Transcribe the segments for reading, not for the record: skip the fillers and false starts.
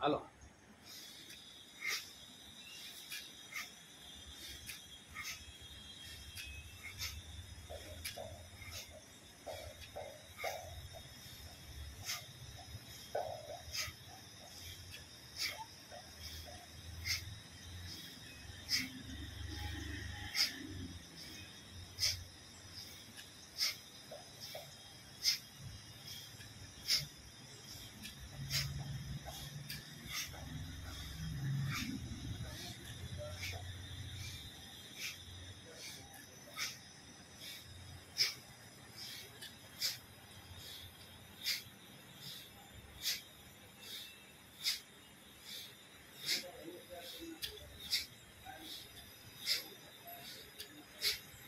હાલો.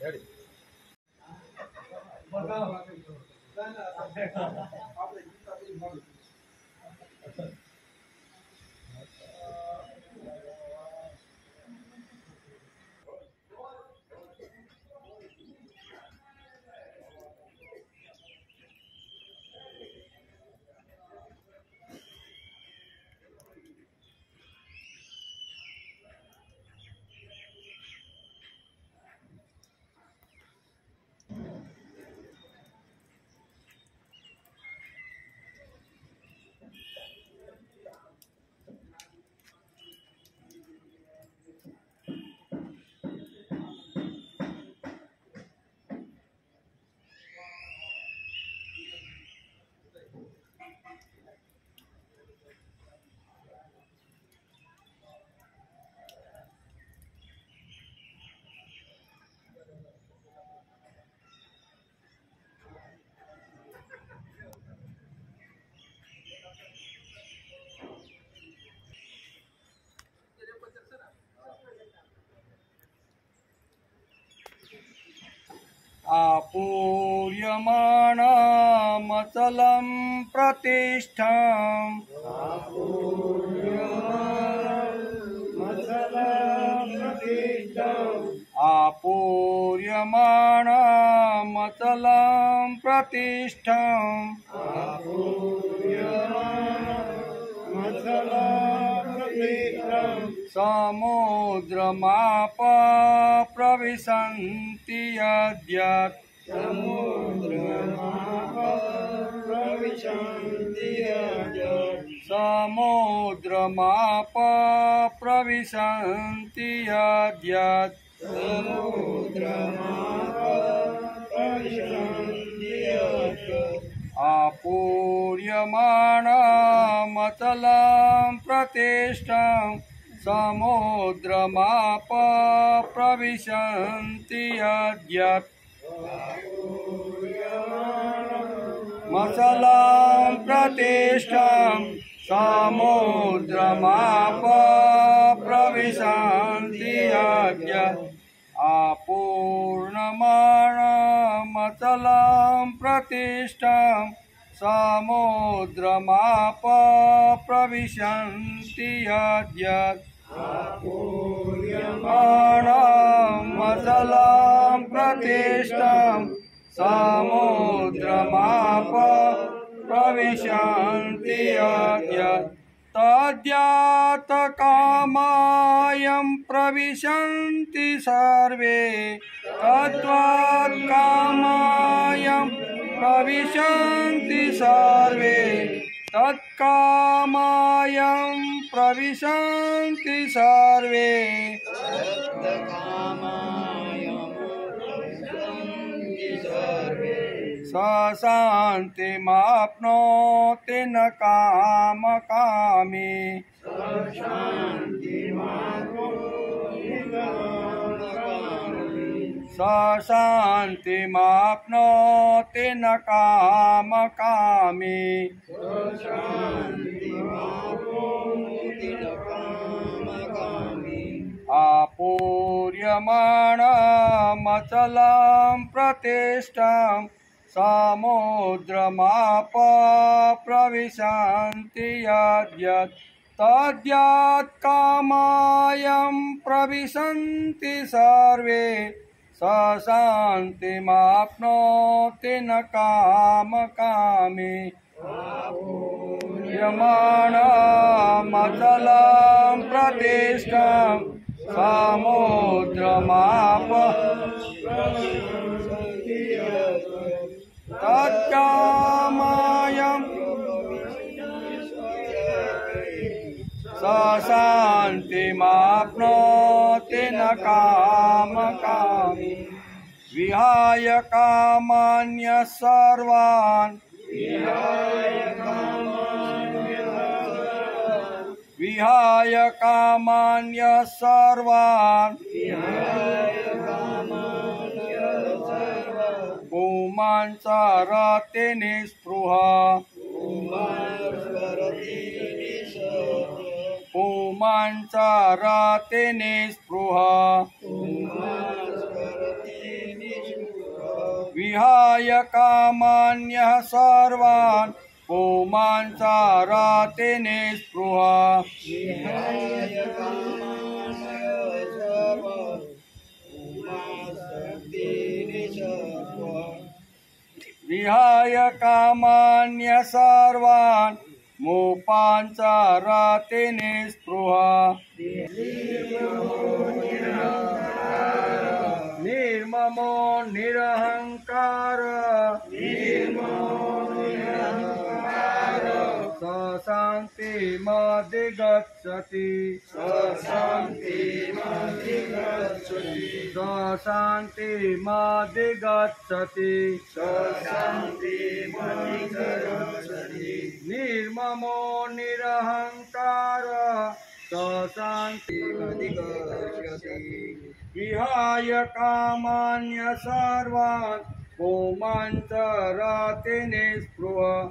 Ready. आपूर्यमाणमचलं प्रतिष्ठम् आपूर्यमाणमचलं प्रतिष्ठम् समुद्रमाप प्रविशन्ति यद्यत् समुद्रमाप प्रविशन्ति यद्यत् आपूर्यमाणमचलं प्रतिष्ठम् समुद्रमाप प्रविशन्ति यद्यत् मचलं प्रतिष्ठम् समुद्रमाप प्रविशन्ति यद्यत् आपूर्णमाणमचलं प्रतिष्ठम् समुद्रमाप प्रविशन्ति यद्यत् आपूर्यमाणमचलं प्रतिष्ठम् समुद्रमाप प्रविशन्ति यद्यत् तद्यातकामायं प्रविशन्ति सर्वे तद्वाक्कामायं प्रविशन्ति सर्वे तत्कामायं प्रविशन्ति सर्वे स शान्तिमाप्नोति न कामकामी स शान्तिमाप्नोति न कामकामी आपूर्यमाणमचलं प्रतिष्ठां समुद्रमाप प्रविशन्ति यद्यत् तद्यत् कामायं प्रविशन्ति सर्वे स शान्तिमाप्नोति न कामकामी यमाणमचलं प्रतिष्ठां समुद्रमाप तत्कामायं स शान्तिमाप्नोति न कामकामी विहाय कामान्यः सर्वान् विहाय कामान्यः सर्वान् पुमांसरति निःस्पृहः पुमांसरति निःस्पृहः विहाय कामान्यः सर्वान् पुमांसरति निःस्पृहः विहाय कामान्यः सर्वान् मुपांसरति निःस्पृहः निर्ममो निरहंकार स शान्तिमधिगच्छति स शान्तिमधिगच्छति निर्ममो निरहंकार स शान्तिमधिगच्छति विहाय कामान्यः सर्वान् पुमांसरति निःस्पृहः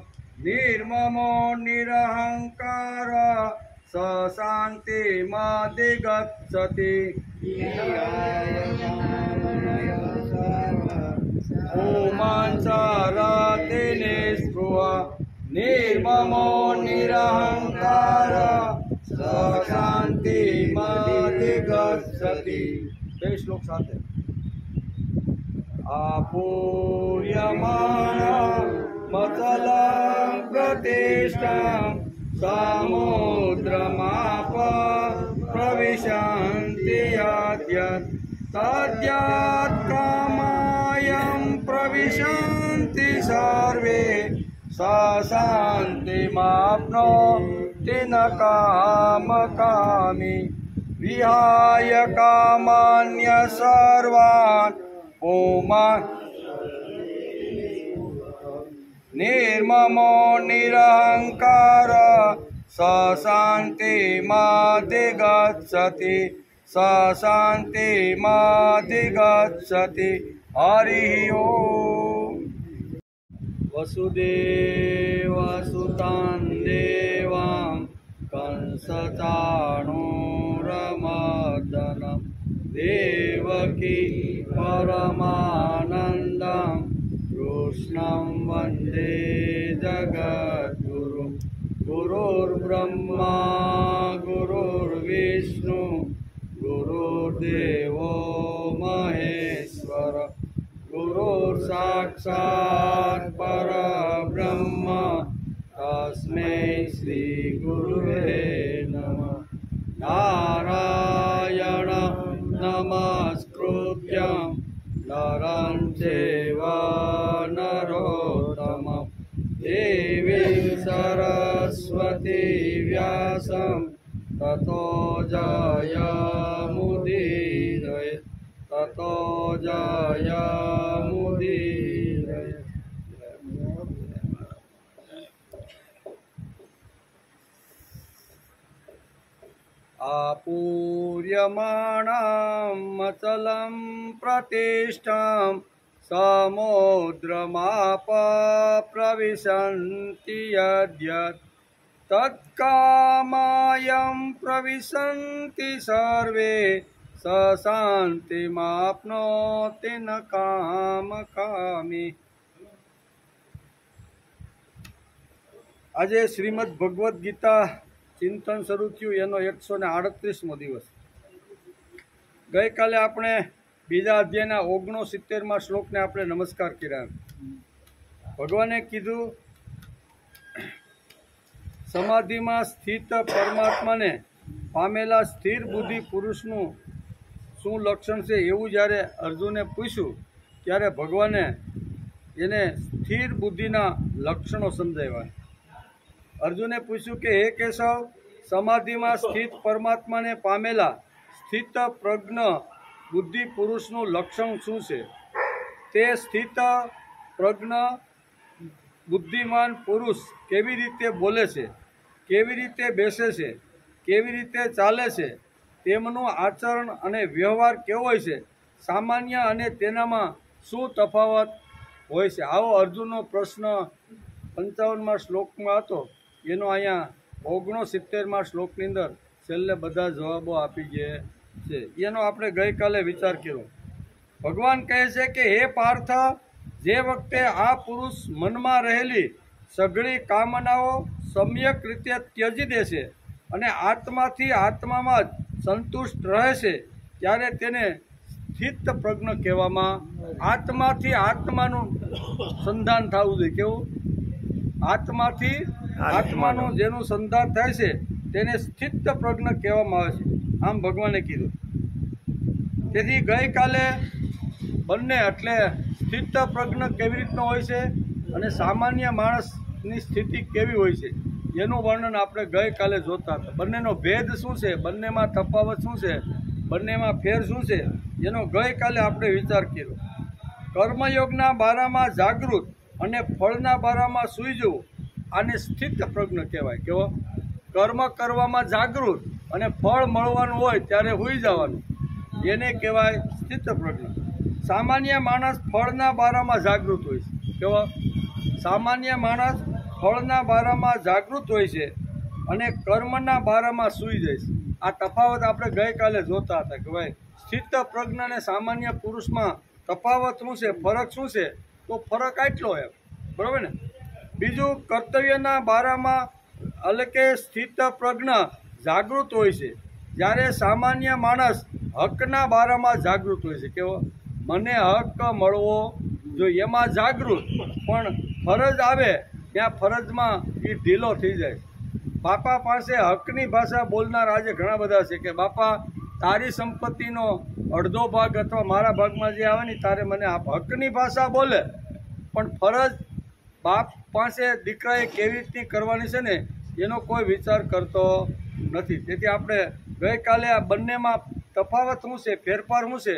निर्ममो निरहंकार स शान्तिमधिगच्छति पुमांसरति निःस्पृहः निर्ममो निरहंकार स शान्तिमधिगच्छति। श्लोक साथ है। आपूर्यमाणमचलं प्रतिष्ठां समुद्रमाप प्रविशन्ति यद्यत् तद्यत् कामायं प्रविशन्ति सर्वे स शान्तिमाप्नोति न कामकामी विहाय कामान्यः सर्वान् निर्ममो निरहंकार स शान्तिमधिगच्छति स शान्तिमधिगच्छति। हरिः ओम्। वसुदेवसुतं देवां कंसचाणूरमर्दनं देवकी परमानन्दं कृष्णं वन्दे जगद्गुरुं। गुरुर्ब्रह्मा गुरुर्विष्णु गुरुर्देवो महेश्वर गुरुर्साक्षात् परब्रह्म तस्मै श्री गुरुवे नमः। नारायण नमस्कृत्यं नरं चैव नरोत्तमं देवीं सरस्वती व्यासं ततो जयमुदीरयेत् ततो जयमुदीरयेत्। आपूर्यमाणमचलं प्रतिष्ठां समुद्रमाप प्रविशन्ति यद्यत् તત્કામાયં પ્રવિશન્તિ સર્વે સ શાંતિમાપ્નોતિ ન કામકામી. આજે શ્રીમદ ભગવદ્ ગીતા ચિંતન શરૂ થયું, એનો 138મો દિવસ. ગઈકાલે આપણે બીજા અધ્યાયના 69મા શ્લોકને આપણે નમસ્કાર કર્યા. ભગવાને કીધું, સમાધિમાં સ્થિત પરમાત્માને પામેલા સ્થિર બુદ્ધિ પુરુષનું શું લક્ષણ છે એવું જ્યારે અર્જુને પૂછ્યું ત્યારે ભગવાને એને સ્થિર બુદ્ધિના લક્ષણો સમજાવ્યા. અર્જુને પૂછ્યું કે હે કેશવ, સમાધિમાં સ્થિત પરમાત્માને પામેલા સ્થિત પ્રજ્ઞ બુદ્ધિ પુરુષનું લક્ષણ શું છે? તે સ્થિત પ્રજ્ઞ બુદ્ધિમાન પુરુષ કેવી રીતે બોલે છે, કેવી રીતે બેસે છે, કેવી રીતે ચાલે છે, તેમનું આચરણ અને વ્યવહાર કેવો હોય છે, સામાન્ય અને તેનામાં શું તફાવત હોય છે? આવો અર્જુનનો પ્રશ્ન 55મા શ્લોકમાં હતો. એનો અહીંયા 69મા શ્લોકની અંદર છેલ્લે બધા જવાબો આપી ગયા છે. એનો આપણે ગઈકાલે વિચાર કર્યો. ભગવાન કહે છે કે હે પાર્થ, જે વખતે આ પુરુષ મનમાં રહેલી સઘળી કામનાઓ સમ્યક રીતે ત્યજી દેશે અને આત્માથી આત્મામાં જ સંતુષ્ટ રહે છે, ત્યારે તેને સ્થિત પ્રજ્ઞ કહેવામાં. આત્માથી આત્માનું સંધાન થવું જોઈએ. કેવું? આત્માથી આત્માનું જેનું સંધાન થાય છે તેને સ્થિત પ્રજ્ઞ કહેવામાં આવે છે, આમ ભગવાને કીધું. તેથી ગઈકાલે બંને એટલે સ્થિત પ્રજ્ઞ કેવી રીતનો હોય છે અને સામાન્ય માણસની સ્થિતિ કેવી હોય છે એનું વર્ણન આપણે ગઈકાલે જોતા હતા. બંનેનો ભેદ શું છે, બંનેમાં તફાવત શું છે, બંનેમાં ફેર શું છે, એનો ગઈકાલે આપણે વિચાર કર્યો. કર્મયોગના બારામાં જાગૃત અને ફળના બારામાં સૂઈ જવું, આને સ્થિત પ્રજ્ઞ કહેવાય. કેવો? કર્મ કરવામાં જાગૃત અને ફળ મળવાનું હોય ત્યારે સૂઈ જવાનું, એને કહેવાય સ્થિત પ્રજ્ઞ. સામાન્ય માણસ ફળના બારામાં જાગૃત હોય છે. કેવો? સામાન્ય માણસ ફળના બારામાં જાગૃત હોય છે અને કર્મના બારામાં સૂઈ જાય છે. આ તફાવત આપણે ગઈકાલે જોતા હતા કે ભાઈ સ્થિત પ્રજ્ઞ અને સામાન્ય પુરુષમાં તફાવત શું છે, ફરક શું છે? તો ફરક આટલો એમ, બરાબર ને? બીજું, કર્તવ્યના બારામાં એટલે કે સ્થિત પ્રજ્ઞ જાગૃત હોય છે, જ્યારે સામાન્ય માણસ હકના બારામાં જાગૃત હોય છે. કેવો? મને હક મળવો જોઈએ એમાં જાગૃત, પણ ફરજ આવે ત્યાં ફરજમાં એ ઢીલો થઈ જાય. બાપા પાસે હકની ભાષા બોલનાર આજે ઘણા બધા છે કે બાપા તારી સંપત્તિનો અડધો ભાગ અથવા મારા ભાગમાં જે આવે ને તારે મને હકની ભાષા બોલે, પણ ફરજ બાપ પાસે દીકરાએ કેવી રીતની કરવાની છે ને એનો કોઈ વિચાર કરતો નથી. તેથી આપણે ગઈકાલે આ બંનેમાં તફાવત શું છે, ફેરફાર શું છે,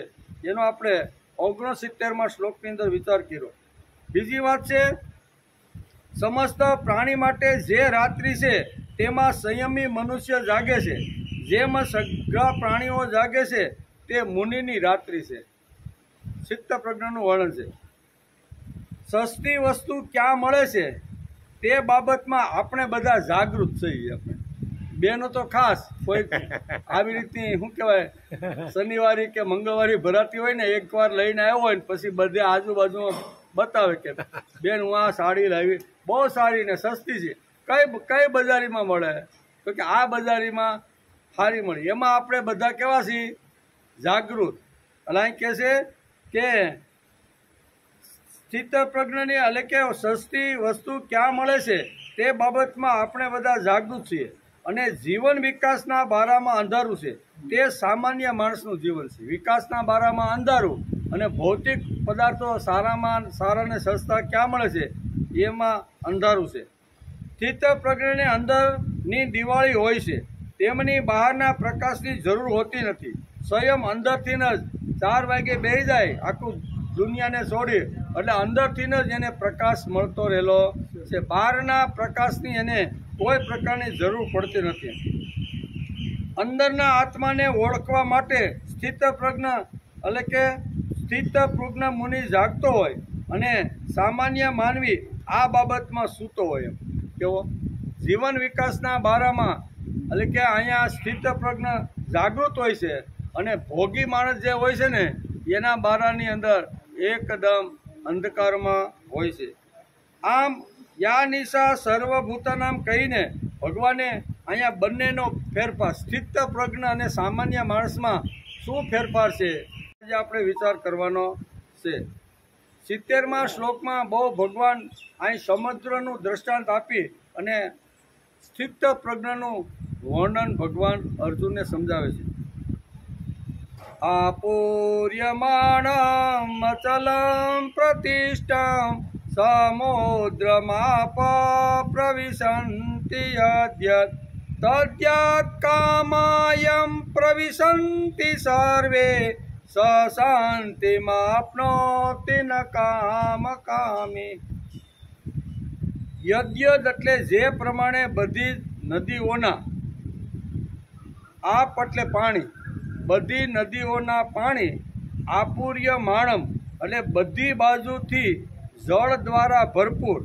એનો આપણે 69મા શ્લોકની અંદર વિચાર કર્યો. બીજી વાત છે, સમસ્ત પ્રાણી માટે જે રાત્રિ છે તેમાં સંયમી મનુષ્ય જાગે છે, જેમ સઘળા પ્રાણીઓ જાગે છે તે મુનિની રાત્રિ છે. ચિત્ત પ્રજ્ઞાનું વર્ણન છે. સસ્તી વસ્તુ ક્યાં મળે છે તે બાબતમાં આપણે બધા જાગૃત છીએ. આપણે બેનો તો ખાસ કોઈ આવી રીતની શું કહેવાય શનિવારી કે મંગળવારી ભરાતી હોય ને, એકવાર લઈને આવ્યો હોય ને પછી બધે આજુબાજુમાં બતાવે કે બેન હું આ સાડી લાવી, બહુ સારી ને સસ્તી છે. કઈ બજારીમાં મળે? તો કે આ બજારીમાં સારી મળી. એમાં આપણે બધા કેવા છીએ? જાગૃત. એટલે અહીં કહે છે કે સ્થિત પ્રજ્ઞની એટલે કે સસ્તી વસ્તુ ક્યાં મળે છે તે બાબતમાં આપણે બધા જાગૃત છીએ. અને જીવન વિકાસના બારામાં અંધારું છે તે સામાન્ય માણસનું જીવન છે. વિકાસના બારામાં અંધારું અને ભૌતિક પદાર્થો સારામાં સારા ને સસ્તા ક્યાં મળે છે એમાં અંધારું છે. સ્થિત પ્રજ્ઞને અંદરની દિવાળી હોય છે, તેમની બહારના પ્રકાશની જરૂર હોતી નથી. સ્વયં અંદરથી જ 4 વાગે બેસી જાય આખું દુનિયાને છોડી એટલે અંદરથી જ એને પ્રકાશ મળતો રહેલો છે. બહારના પ્રકાશની એને કોઈ પ્રકારની જરૂર પડતી નથી. અંદરના આત્માને ઓળખવા માટે સ્થિત પ્રજ્ઞ એટલે કે સ્થિત પ્રજ્ઞ મુનિ જાગતો હોય અને સામાન્ય માનવી આ બાબતમાં સૂતો હોય. એમ કેવો? જીવન વિકાસના બારામાં એટલે કે અહીંયા સ્થિત પ્રજ્ઞ જાગૃત હોય છે અને ભોગી માણસ જે હોય છે ને એના બારાની અંદર એકદમ અંધકારમાં હોય છે. આમ યા નિશા સર્વભૂતાનામ કહીને ભગવાને અહીંયા બંનેનો ફેરફાર સ્થિત પ્રજ્ઞ અને સામાન્ય માણસમાં શું ફેરફાર છે જે આપણે વિચાર કરવાનો છે. 70મા શ્લોકમાં બહુ ભગવાન અહીં સમુદ્રનું દ્રષ્ટાંત આપી અને સ્થિત પ્રજ્ઞનું વર્ણન ભગવાન અર્જુનને સમજાવે છે. આપૂર્યમાણમ અચલમ પ્રતિષ્ઠમ સમુદ્રમાપ પ્રવિશન્તિ યદ્યત તદ્યત કામાયમ પ્રવિશન્તિ સર્વે સ શાંતિમાપ્નોતિ ન કામકામી. યદ્યત એટલે જે પ્રમાણે બધી નદીઓના, આપ એટલે પાણી, બધી નદીઓના પાણી આપૂર્ય માણમ એટલે બધી બાજુથી જળ દ્વારા ભરપૂર,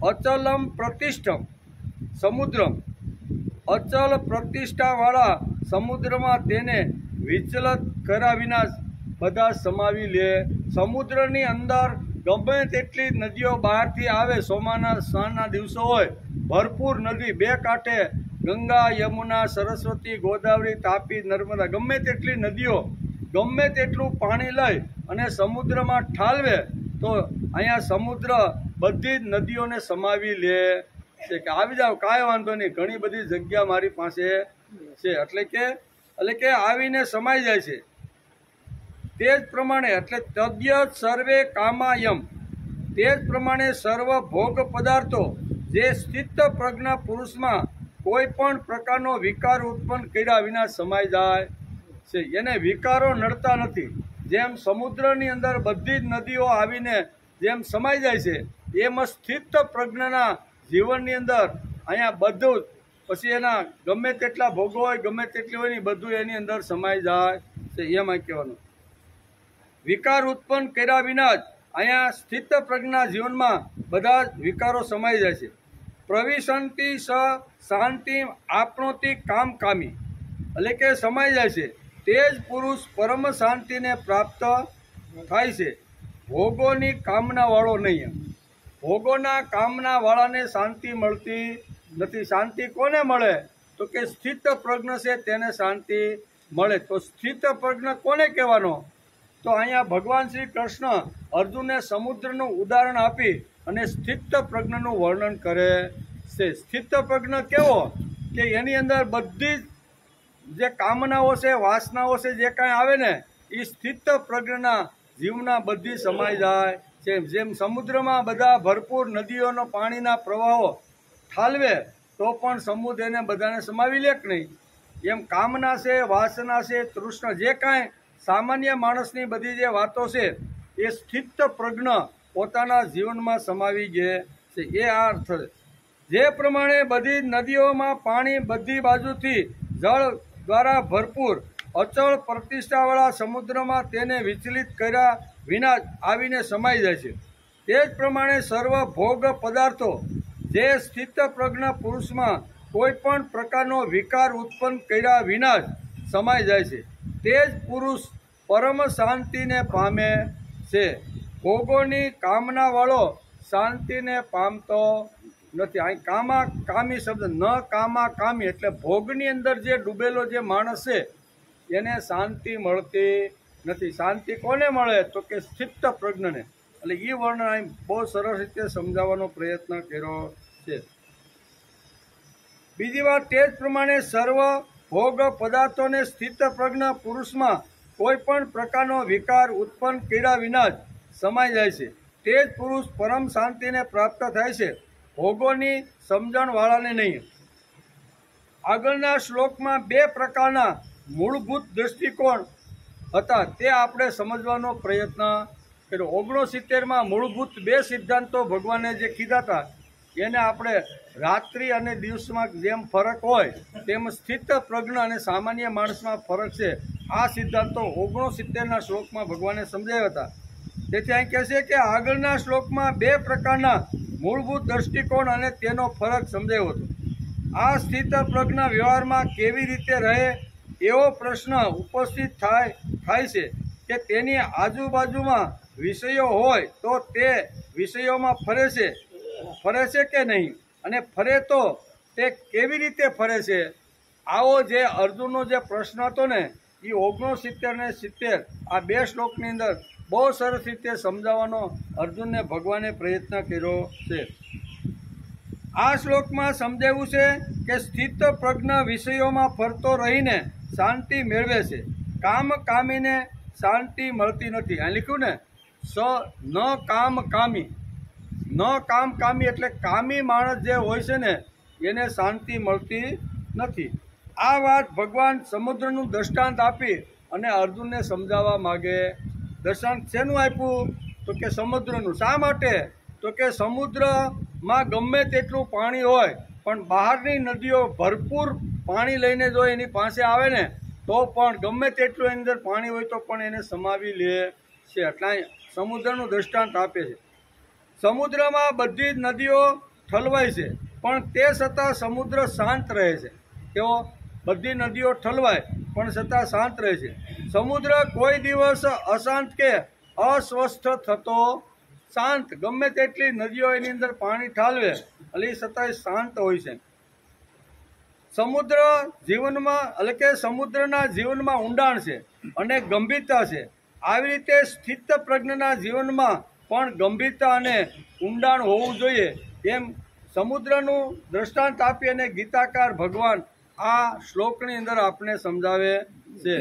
અચલમ પ્રતિષ્ઠમ સમુદ્રમ અચલ પ્રતિષ્ઠાવાળા સમુદ્રમાં તેને વિચલિત કર્યા વિના બધા સમાવી લે. સમુદ્રની અંદર ગમે તેટલી નદીઓ બહારથી આવે, સોમાના સાંજના દિવસો હોય, ભરપૂર નદી બે કાંઠે ગંગા, યમુના, સરસ્વતી, ગોદાવરી, તાપી, નર્મદા ગમે તેટલી નદીઓ ગમે તેટલું પાણી લઈ અને સમુદ્રમાં ઠાલવે તો અહીંયા સમુદ્ર બધી જ નદીઓને સમાવી લે છે કે આવી જાઓ, કાંઈ વાંધો નહીં, ઘણી બધી જગ્યા મારી પાસે છે, એટલે કે આવીને સમાઈ જાય છે. તે જ પ્રમાણે એટલે તદ્યત સર્વે કામાયમ, તે જ પ્રમાણે સર્વ ભોગ પદાર્થો જે સ્થિત પ્રજ્ઞા પુરુષમાં કોઈ પણ પ્રકારનો વિકાર ઉત્પન્ન કર્યા વિના સમાઈ જાય છે. એને વિકારો નડતા નથી. જેમ સમુદ્રની અંદર બધી જ નદીઓ આવીને જેમ સમાઈ જાય છે, એમ સ્થિત પ્રજ્ઞાના જીવનની અંદર અહીંયા બધું જ પછી એના ગમે તેટલા ભોગો હોય, ગમે તેટલી હોય ને બધું એની અંદર સમાઈ જાય છે. એમાં કહેવાનું વિકાર ઉત્પન્ન કર્યા વિના જ અહીંયા સ્થિત પ્રજ્ઞા જીવનમાં બધા જ વિકારો સમાઈ જાય છે. પ્રવિશંતિ સ શાંતિ આપનોતિ કામકામી એટલે કે સમાઈ જાય છે. તે જ પુરુષ પરમ શાંતિને પ્રાપ્ત થાય છે. ભોગોની કામનાવાળો નહીં. ભોગોના કામનાવાળાને શાંતિ મળતી નથી. શાંતિ કોને મળે? તો કે સ્થિત પ્રજ્ઞ છે તેને શાંતિ મળે. તો સ્થિત પ્રજ્ઞ કોને કહેવાનો? તો અહીંયા ભગવાન શ્રી કૃષ્ણ અર્જુનને સમુદ્રનું ઉદાહરણ આપી અને સ્થિત પ્રજ્ઞનું વર્ણન કરે છે. સ્થિત પ્રજ્ઞ કેવો? કે એની અંદર બધી જે કામનાઓ છે, વાસનાઓ છે, જે કાંઈ આવે ને એ સ્થિત પ્રજ્ઞના જીવના બધી સમાઈ જાય છે. જેમ સમુદ્રમાં બધા ભરપૂર નદીઓનો પાણીના પ્રવાહો ઠાલવે તો પણ સમુદ્ર એને બધાને સમાવી લે કે નહીં, એમ કામના છે, વાસના છે, તૃષ્ણ જે કાંઈ સામાન્ય માણસની બધી જે વાતો છે એ સ્થિત પ્રજ્ઞ પોતાના જીવનમાં સમાવી ગયે છે. એ આ અર્થ છે. જે પ્રમાણે બધી નદીઓમાં પાણી બધી બાજુથી જળ દ્વારા ભરપૂર અચળ પ્રતિષ્ઠાવાળા સમુદ્રમાં તેને વિચલિત કર્યા વિના આવીને સમાઈ જાય છે, તે જ પ્રમાણે સર્વ ભોગ પદાર્થો જે સ્થિત પ્રજ્ઞ પુરુષમાં કોઈ પણ પ્રકારનો વિકાર ઉત્પન્ન કર્યા વિના જ સમાઈ જાય છે. તે જ પુરુષ પરમ શાંતિને પામે છે. ભોગોની કામનાવાળો શાંતિને પામતો નથી. અહીં કામી શબ્દ ન કામી એટલે ભોગની અંદર જે ડૂબેલો જે માણસ છે એને શાંતિ મળતી નથી. શાંતિ કોને મળે? તો કે સ્થિત પ્રજ્ઞને. એટલે એ વર્ણન અહીં બહુ સરસ રીતે સમજાવવાનો પ્રયત્ન કર્યો છે. બીજી વાત, તે જ પ્રમાણે સર્વ ભોગ પદાર્થોને સ્થિત પ્રજ્ઞ પુરુષમાં કોઈ પણ પ્રકારનો વિકાર ઉત્પન્ન કર્યા વિના જ સમાઈ જાય છે. તે જ પુરુષ પરમ શાંતિને પ્રાપ્ત થાય છે, ભોગોની સમજણવાળાને નહીં. આગળના શ્લોકમાં બે પ્રકારના મૂળભૂત દૃષ્ટિકોણ હતા, તે આપણે સમજવાનો પ્રયત્ન કર્યો. 69માં મૂળભૂત બે સિદ્ધાંતો ભગવાને જે કીધા હતા એને આપણે રાત્રિ અને દિવસમાં જેમ ફરક હોય તેમ સ્થિત પ્રજ્ઞ અને સામાન્ય માણસમાં ફરક છે. આ સિદ્ધાંતો 69ના શ્લોકમાં ભગવાને સમજાવ્યા હતા. તેથી અહીં કહે છે કે આગળના શ્લોકમાં બે પ્રકારના મૂળભૂત દૃષ્ટિકોણ અને તેનો ફરક સમજાવ્યો હતો. આ સ્થિત પ્રજ્ઞ વ્યવહારમાં કેવી રીતે રહે એવો પ્રશ્ન ઉપસ્થિત થાય છે કે તેની આજુબાજુમાં વિષયો હોય તો તે વિષયોમાં ફરે છે કે નહીં, અને ફરે તો તે કેવી રીતે ફરે છે. આવો જે અર્જુનનો જે પ્રશ્ન હતો ને એ 69 ને 70 આ બે શ્લોકની અંદર બહુ સરસ રીતે સમજાવવાનો અર્જુનને ભગવાને પ્રયત્ન કર્યો છે. આ શ્લોકમાં સમજાવ્યું છે કે સ્થિત પ્રજ્ઞ વિષયોમાં ફરતો રહીને શાંતિ મેળવે છે. કામીને શાંતિ મળતી નથી. આ લખ્યું ને ન કામી એટલે કામી માણસ જે હોય છે ને એને શાંતિ મળતી નથી. આ વાત ભગવાન સમુદ્રનું દ્રષ્ટાંત આપી અને અર્જુનને સમજાવવા માગે. દ્રષ્ટાંત શેનું આપ્યું તો કે સમુદ્રનું. શા માટે તો કે સમુદ્રમાં ગમે તેટલું પાણી હોય પણ બહારની નદીઓ ભરપૂર પાણી લઈને જો એની પાસે આવે ને તો પણ ગમે તેટલું એની અંદર પાણી હોય તો પણ એને સમાવી લે છે. એટલે સમુદ્રનું દ્રષ્ટાંત આપે છે. સમુદ્રમાં બધી જ નદીઓ ઠલવાય છે પણ તે છતાં સમુદ્ર શાંત રહે છે. તેઓ બધી નદીઓ ઠલવાય પણ છતાં શાંત રહે છે. સમુદ્ર કોઈ દિવસ અશાંત કે અસ્વસ્થ થતો શાંત, ગમે તેટલી નદીઓ એની અંદર પાણી ઠાલવે એટલે એ છતાંય શાંત હોય છે. સમુદ્ર જીવનમાં એટલે કે સમુદ્રના જીવનમાં ઊંડાણ છે અને ગંભીરતા છે. આવી રીતે સ્થિત પ્રજ્ઞના જીવનમાં પણ ગંભીરતા અને ઊંડાણ હોવું જોઈએ એમ સમુદ્રનું દ્રષ્ટાંત આપી અને ગીતાકાર ભગવાન આ શ્લોકની અંદર આપણે સમજાવે છે.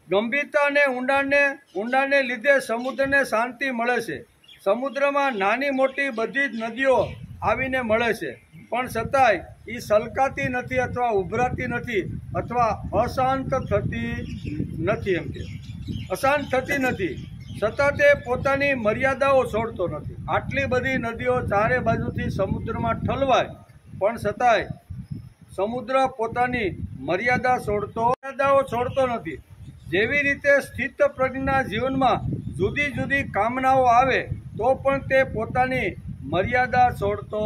ગંભીરતા અને ઊંડાણને લીધે સમુદ્રને શાંતિ મળે છે. સમુદ્રમાં નાની મોટી બધી જ નદીઓ આવીને મળે છે પણ છતાંય એ સલકાતી નથી અથવા ઉભરાતી નથી અથવા અશાંત થતી નથી. એમ કે અશાંત થતી નથી છતાં તે પોતાની મર્યાદાઓ છોડતો નથી. આટલી બધી નદીઓ ચારે બાજુથી સમુદ્રમાં ઠલવાય પણ છતાંય સમુદ્ર પોતાની મર્યાદાઓ છોડતો નથી. જેવી રીતે સ્થિત પ્રજ્ઞના જીવનમાં જુદી જુદી કામનાઓ આવે તો પણ તે પોતાની મર્યાદા છોડતો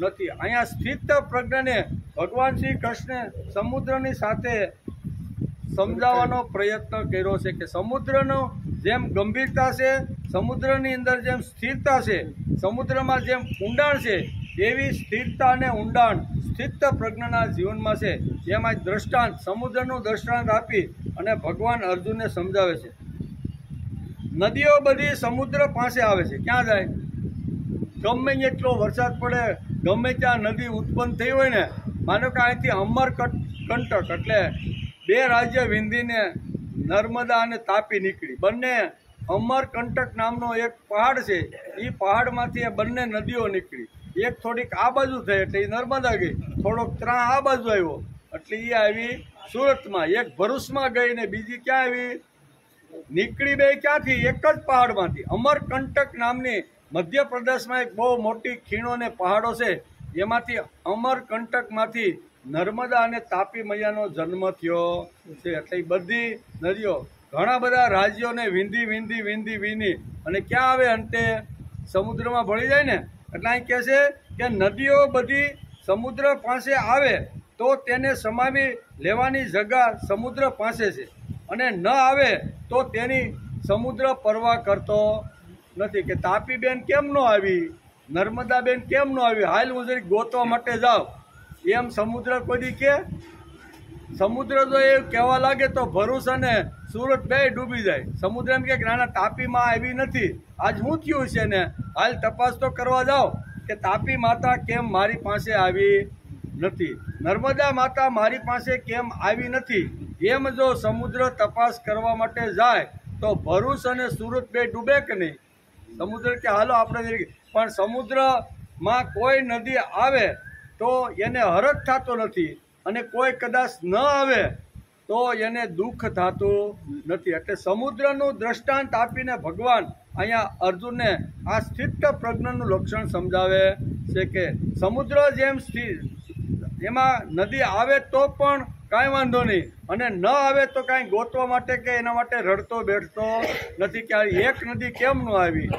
નથી. અહીંયા સ્થિત પ્રજ્ઞને ભગવાન શ્રી કૃષ્ણે સમુદ્રની સાથે સમજાવવાનો પ્રયત્ન કર્યો છે કે સમુદ્રનો જેમ ગંભીરતા છે, સમુદ્રની અંદર જેમ સ્થિરતા છે, સમુદ્રમાં જેમ ઊંડાણ છે એવી સ્થિરતા અને ઊંડાણ સ્થિત પ્રજ્ઞના જીવનમાં છે. એમાં દ્રષ્ટાંત સમુદ્રનું દ્રષ્ટાંત આપી અને ભગવાન અર્જુનને સમજાવે છે. નદીઓ બધી સમુદ્ર પાસે આવે છે. ક્યાં જાય? ગમે એટલો વરસાદ પડે, ગમે ત્યાં નદી ઉત્પન્ન થઈ હોય ને, માનો કે અહીંથી અમરકંટક એટલે બે રાજ્ય વિંધીને નર્મદા અને તાપી નીકળી. બંને અમરકંટક નામનો એક પહાડ છે, એ પહાડમાંથી એ બંને નદીઓ નીકળી. એક થોડીક આ બાજુ થઈ એટલે એ નર્મદા ગઈ, થોડોક ત્રાં આ બાજુ આવ્યો એટલે એ આવી સુરતમાં. એક ભરૂચમાં ગઈ ને બીજી ક્યાં આવી? નીકળી બે ક્યાંથી? એક જ પહાડમાંથી. અમરકંટક નામની મધ્યપ્રદેશમાં એક બહુ મોટી ખીણો ને પહાડો છે, એમાંથી અમરકંટકમાંથી નર્મદા અને તાપી મૈયાનો જન્મ થયો છે. એટલે એ બધી નદીઓ ઘણા બધા રાજ્યોને વિંધી અને ક્યાં આવે? અંતે સમુદ્રમાં ભળી જાય ને. એટલે અહીં કહે છે કે નદીઓ બધી સમુદ્ર પાસે આવે તો તેને સમાવી લેવાની જગા સમુદ્ર પાસે છે, અને ન આવે તો તેની સમુદ્ર પરવા કરતો નથી. કે તાપીબેન કેમ ન આવી, નર્મદાબેન કેમ ન આવી, હાલ હું જરી ગોતવા માટે જાઉં, એમ સમુદ્ર કોઈ દી કે? સમુદ્ર જો એ કહેવા લાગે તો ભરૂચ અને સુરત બે ડૂબી જાય. સમુદ્ર એમ કે નાના તાપીમાં આવી નથી, આજ શું થયું છે ને, હાલ તપાસ તો કરવા જાઓ કે તાપી માતા કેમ મારી પાસે આવી નથી, નર્મદા માતા મારી પાસે કેમ આવી નથી. એમ જો સમુદ્ર તપાસ કરવા માટે જાય તો ભરૂચ અને સુરત બે ડૂબે કે નહીં? સમુદ્ર કે હાલો આપણે, પણ સમુદ્રમાં કોઈ નદી આવે તો એને હરખ થતો નથી, અને કોઈ કદાચ ન આવે તો એને દુઃખ થતું નથી. એટલે સમુદ્રનું દ્રષ્ટાંત આપીને ભગવાન અહીંયા અર્જુનને આ સ્થિત પ્રજ્ઞનું લક્ષણ સમજાવે છે કે સમુદ્ર જેમ સ્થિર, એમાં નદી આવે તો પણ કાંઈ વાંધો નહીં, અને ન આવે તો કાંઈ ગોતવા માટે કે એના માટે રડતો બેઠતો નથી કે એક નદી કેમ ન આવી.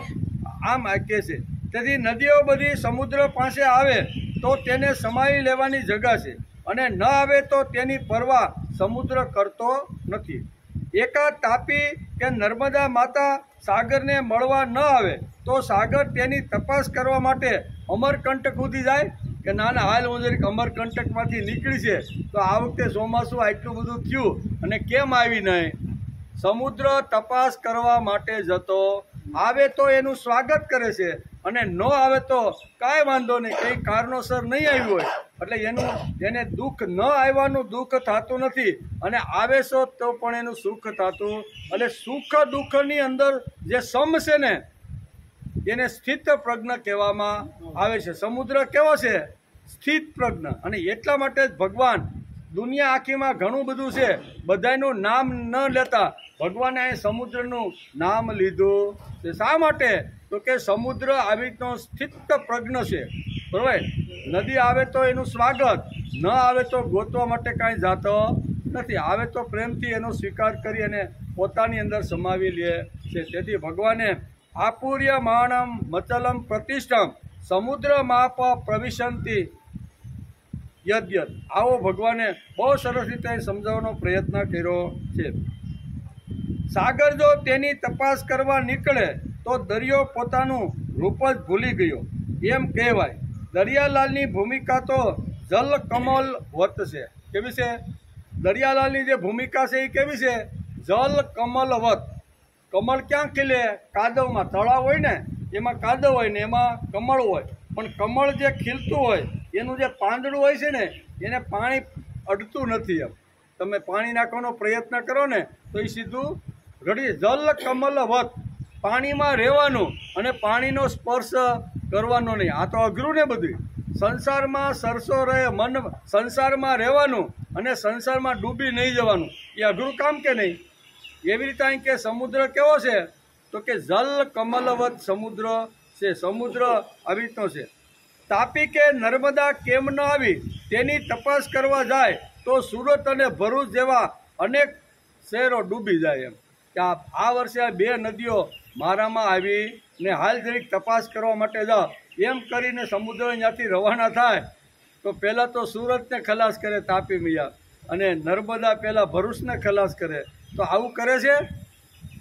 આમ કહે છે તેથી નદીઓ બધી સમુદ્ર પાસે આવે તો તેને સમાવી લેવાની જગા છે, અને ન આવે તો તેની પરવા સમુદ્ર કરતો નથી. એકાદ તાપી કે નર્મદા માતા સાગરને મળવા ન આવે તો સાગર તેની તપાસ કરવા માટે અમરકંટક સુધી જાય કે ના હાલ હું જરીક અમરકંટકમાંથી નીકળી છે, તો આ વખતે ચોમાસું આટલું બધું થયું અને કેમ આવી નહીં. સમુદ્ર તપાસ કરવા માટે જતો, આવે તો એનું સ્વાગત કરે છે, અને ન આવે તો કાંઈ વાંધો નહીં, કંઈ કારણોસર નહીં આવ્યું હોય એટલે એને દુઃખ ન આવવાનું દુઃખ થતું નથી, અને આવે છો તો પણ એનું સુખ થતું. એટલે સુખ દુઃખની અંદર જે સમ છે ને એને સ્થિત પ્રજ્ઞ કહેવામાં આવે છે. સમુદ્ર કેવો છે? સ્થિત પ્રજ્ઞ. અને એટલા માટે જ ભગવાન દુનિયા આખીમાં ઘણું બધું છે, બધાનું નામ ન લેતા ભગવાને અહીં સમુદ્રનું નામ લીધું છે. શા માટે? તો કે સમુદ્ર આવી રીતનો સ્થિત પ્રજ્ઞ છે, બરાબર. નદી આવે તો એનું સ્વાગત, ન આવે તો ગોતવા માટે કાંઈ જાતો નથી, આવે તો પ્રેમથી એનો સ્વીકાર કરી અને પોતાની અંદર સમાવી લે છે. તેથી ભગવાને આપૂર્ય માણમ મચલમ પ્રતિષ્ઠમ સમુદ્ર માપ પ્રવિશંતિ યદ્યત. આવો ભગવાને બહુ સરસ રીતે સમજાવવાનો પ્રયત્ન કર્યો છે. સાગર જો તેની તપાસ કરવા નીકળે તો દરિયો પોતાનું રૂપ જ ભૂલી ગયો એમ કહેવાય. દરિયાલાલની ભૂમિકા તો જલ કમલ વત છે. કેવી છે? દરિયાલાલની જે ભૂમિકા છે એ કેવી છે? જલ કમલ વત. કમળ ક્યાં ખીલે? કાદવમાં. તળાવ હોય ને એમાં કાદવ હોય ને એમાં કમળ હોય, પણ કમળ જે ખીલતું હોય એનું જે પાંદડું હોય છે ને એને પાણી અડતું નથી. એમ તમે પાણી નાખવાનો પ્રયત્ન કરો ને તો એ સીધું ઘડી. જલ કમલ વત, પાણીમાં રહેવાનું અને પાણીનો સ્પર્શ કરવાનો નહીં. આ તો અઘરું ને બધું. સંસારમાં સરસો રહે મન, સંસારમાં રહેવાનું અને સંસારમાં ડૂબી નહીં જવાનું, એ અઘરું કામ કે નહીં? એવી રીતે અહીં કે સમુદ્ર કેવો છે? તો કે જલ કમલવત સમુદ્ર છે. સમુદ્ર આવી રીતનો છે. તાપી કે નર્મદા કેમ ન આવી તેની તપાસ કરવા જાય તો સુરત અને ભરૂચ જેવા અનેક શહેરો ડૂબી જાય. એમ કે આ વર્ષે આ બે નદીઓ મારામાં આવી ને હાલ જરીક તપાસ કરવા માટે જાઓ એમ કરીને સમુદ્ર ત્યાંથી રવાના થાય તો પહેલાં તો સુરતને ખલાસ કરે તાપી મૈયા, અને નર્મદા પહેલાં ભરૂચને ખલાસ કરે. તો આવું કરે છે.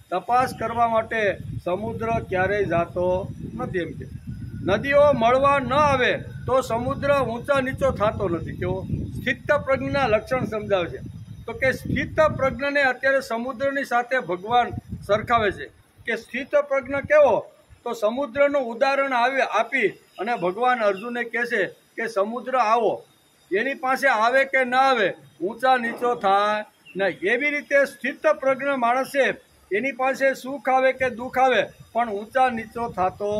તપાસ કરવા માટે સમુદ્ર ક્યારેય જાતો નથી. એમ કે નદીઓ મળવા ન આવે તો સમુદ્ર ઊંચા નીચો થતો નથી. કેવો? સ્થિત પ્રજ્ઞના લક્ષણ સમજાવે છે. તો કે સ્થિત પ્રજ્ઞને અત્યારે સમુદ્રની સાથે ભગવાન સરખાવે છે કે સ્થિત પ્રજ્ઞ કેવો? તો સમુદ્રનું ઉદાહરણ આપી અને ભગવાન અર્જુનને કહે છે કે સમુદ્ર આવો, એની પાસે આવે કે ના આવે, ઊંચા નીચો થાય નહીં. એવી રીતે સ્થિત પ્રજ્ઞ માણસ છે, એની પાસે સુખ આવે કે દુઃખ આવે પણ ઊંચા નીચો થતો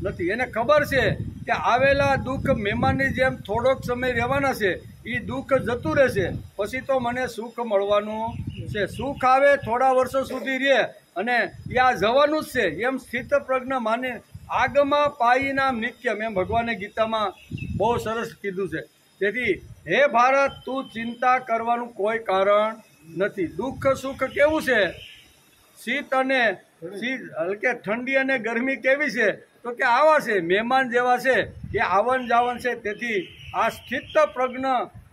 નથી. એને ખબર છે કે આવેલા દુઃખ મહેમાનની જેમ થોડોક સમય રહેવાના છે, એ દુઃખ જતું રહેશે, પછી તો મને સુખ મળવાનું છે. સુખ આવે થોડા વર્ષો સુધી રહે અને આ જવાનું જ છે એમ સ્થિત પ્રજ્ઞ માને. આગમાં પાયીનામ નિત્યમ, એમ ભગવાને ગીતામાં બહુ સરસ કીધું છે. તેથી હે ભારત, તું ચિંતા કરવાનું કોઈ કારણ નથી. દુઃખ સુખ કેવું છે? શીત અને કે ઠંડી અને ગરમી કેવી છે? તો કે આવા છે, મહેમાન જેવા છે, એ આવન જાવન છે. તેથી આ સ્થિત પ્રજ્ઞ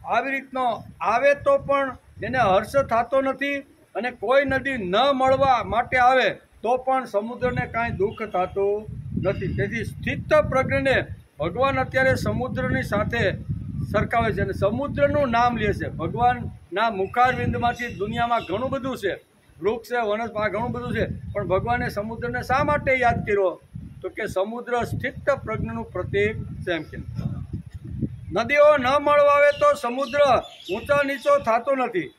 આવી રીતનો આવે તો પણ એને હર્ષ થતો નથી, અને કોઈ નદી ન મળવા માટે આવે તો પણ સમુદ્રને કાંઈ દુઃખ થતું નથી. તેથી સ્થિત પ્રજ્ઞને ભગવાન અત્યારે સમુદ્રની સાથે સરખાવે છે અને સમુદ્રનું નામ લે છે. ભગવાનના મુખારવિંદમાંથી દુનિયામાં ઘણું બધું છે, વૃક્ષ છે, વનસ્પતિ, ઘણું બધું છે, પણ ભગવાને સમુદ્રને શા માટે યાદ કર્યો? તો કે સમુદ્ર સ્થિત પ્રજ્ઞનું પ્રતીક છે. એમ કે નદીઓ ન મળવા આવે તો સમુદ્ર ઊંચા નીચો થતો નથી.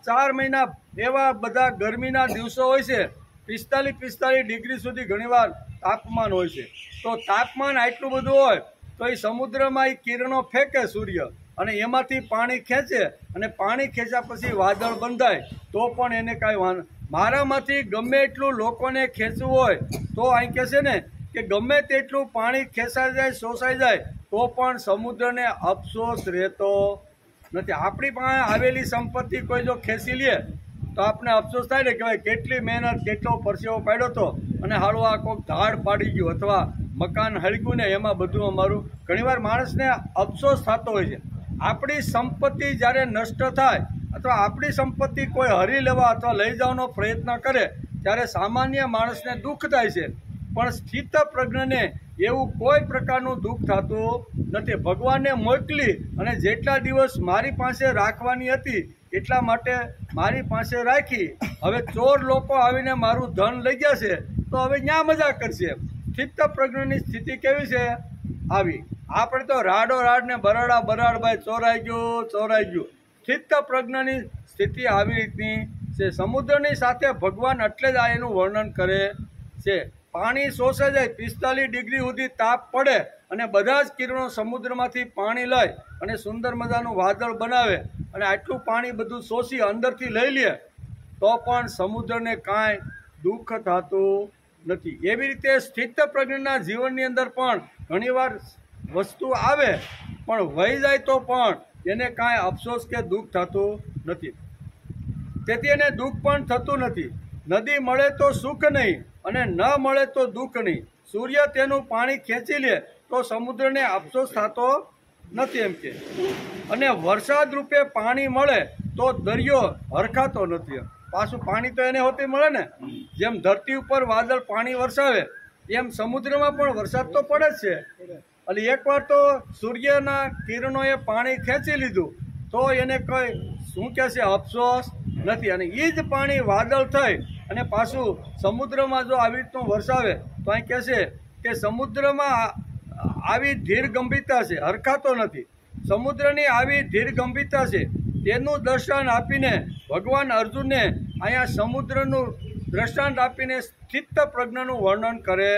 4 મહિના એવા બધા ગરમીના દિવસો હોય છે, 45 ડિગ્રી સુધી ઘણીવાર તાપમાન હોય છે. તો તાપમાન આટલું બધું હોય તો એ સમુદ્રમાં એ કિરણો ફેંકે સૂર્ય, અને એમાંથી પાણી ખેંચે, અને પાણી ખેંચ્યા પછી વાદળ બંધાય તો પણ એને કાંઈ વાંધો. મારામાંથી ગમે એટલું લોકોને ખેંચવું હોય તો અહીં કહેશે ને કે ગમે તેટલું પાણી ખેંચાઈ જાય, શોષાઈ જાય તો પણ સમુદ્રને અફસોસ રહેતો નથી. આપણી પાસે આવેલી સંપત્તિ કોઈ જો ખેંચી લે તો આપણે અફસોસ થાય ને કે ભાઈ કેટલી મહેનત, કેટલો પરસેવો પાડ્યો હતો અને હાલો આ કોઈક ધાડ પાડી ગયું, અથવા મકાન હળગ્યું ને એમાં બધું અમારું ઘણીવાર માણસને અફસોસ થતો હોય છે. આપણી સંપત્તિ જ્યારે નષ્ટ થાય અથવા આપણી સંપત્તિ કોઈ હરી લેવા અથવા લઈ જવાનો પ્રયત્ન કરે ત્યારે સામાન્ય માણસને દુઃખ થાય છે, પણ સ્થિત પ્રજ્ઞને એવું કોઈ પ્રકારનું દુઃખ થતું નથી. ભગવાને મોકલી અને જેટલા દિવસ મારી પાસે રાખવાની હતી એટલા માટે મારી પાસે રાખી. હવે ચોર લોકો આવીને મારું ધન લઈ ગયા છે તો હવે ક્યાં મજા કરશે. સ્થિત પ્રજ્ઞની સ્થિતિ કેવી છે? આવી. આપણે તો રાડો રાડ ને બરાડા બરાડ ભાઈ ચોરાઈ ગયું. સ્થિત પ્રજ્ઞની સ્થિતિ આવી રીતની છે. સમુદ્રની સાથે ભગવાન એટલે જ આ એનું વર્ણન કરે છે. પાણી શોષે જાય, 45 ડિગ્રી સુધી તાપ પડે અને બધા જ કિરણો સમુદ્રમાંથી પાણી લઈ અને સુંદર મજાનું વાદળ બનાવે અને આટલું પાણી બધું શોષી અંદરથી લઈ લે તો પણ સમુદ્રને કાંઈ દુઃખ થતું નથી. એવી રીતે સ્થિત પ્રજ્ઞના જીવનની અંદર પણ ઘણીવાર વસ્તુ આવે પણ વહી જાય તો પણ એને કાંઈ અફસોસ કે દુઃખ થતું નથી. તેથી એને દુઃખ પણ થતું નથી. નદી મળે તો સુખ નહીં અને ન મળે તો દુઃખ નહીં. સૂર્ય તેનું પાણી ખેંચી લે તો સમુદ્રને અફસોસ થતો નથી એમ કે. અને વરસાદ રૂપે પાણી મળે તો દરિયો હરખાતો નથી. પાછું પાણી તો એને હોતી મળે ને. જેમ ધરતી ઉપર વાદળ પાણી વરસાવે એમ સમુદ્રમાં પણ વરસાદ તો પડે જ છે. અને એકવાર તો સૂર્યના કિરણોએ પાણી ખેંચી લીધું તો એને કંઈ શું કહેશે અફસોસ નથી. અને એ જ પાણી વાદળ થઈ અને પાછું સમુદ્રમાં જો આવી રીતનું વરસાવે તો અહીં કહેશે કે સમુદ્રમાં આવી ધીર ગંભીરતા છે, હરખાતો નથી. સમુદ્રની આવી ધીર ગંભીરતા છે તેનું દર્શન આપીને ભગવાન અર્જુનને અહીંયા સમુદ્રનું દ્રષ્ટાંત આપીને સ્થિત પ્રજ્ઞનું વર્ણન કરે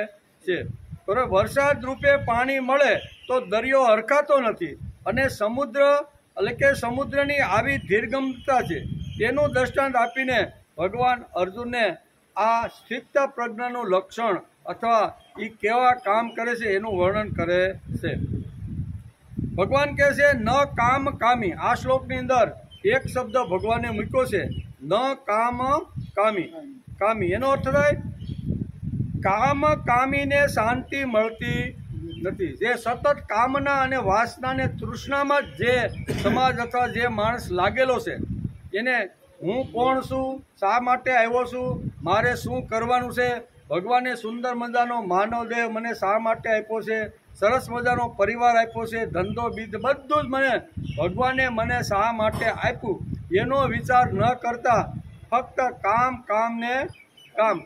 છે. બરાબર. વરસાદ રૂપે પાણી મળે તો દરિયો હરખાતો નથી અને સમુદ્ર એટલે કે સમુદ્રની આવી ધીર ગંભીરતા છે તેનું દૃષ્ટાંત આપીને ભગવાન અર્જુનને આ સ્થિત પ્રજ્ઞાનું લક્ષણ અથવા એ કેવા કામ કરે છે એનું વર્ણન કરે છે. ભગવાન કહે છે ન કામ કામી. આ શ્લોકની અંદર એક શબ્દ ભગવાને મૂક્યો છે ન કામ કામી. એનો અર્થ થાય કામ કામીને શાંતિ મળતી નથી. જે સતત કામના અને વાસનાને તૃષ્ણામાં જે સમાજ અથવા જે માણસ લાગેલો છે એને હું કોણ છું, શા માટે આવ્યો છું, મારે શું કરવાનું છે, ભગવાને સુંદર મજાનો માનવ દેહ મને શા માટે આપ્યો છે, સરસ મજાનો પરિવાર આપ્યો છે, ધંધો બીજ બધું જ મને ભગવાને મને શા માટે આપ્યું એનો વિચાર ન કરતા ફક્ત કામ ને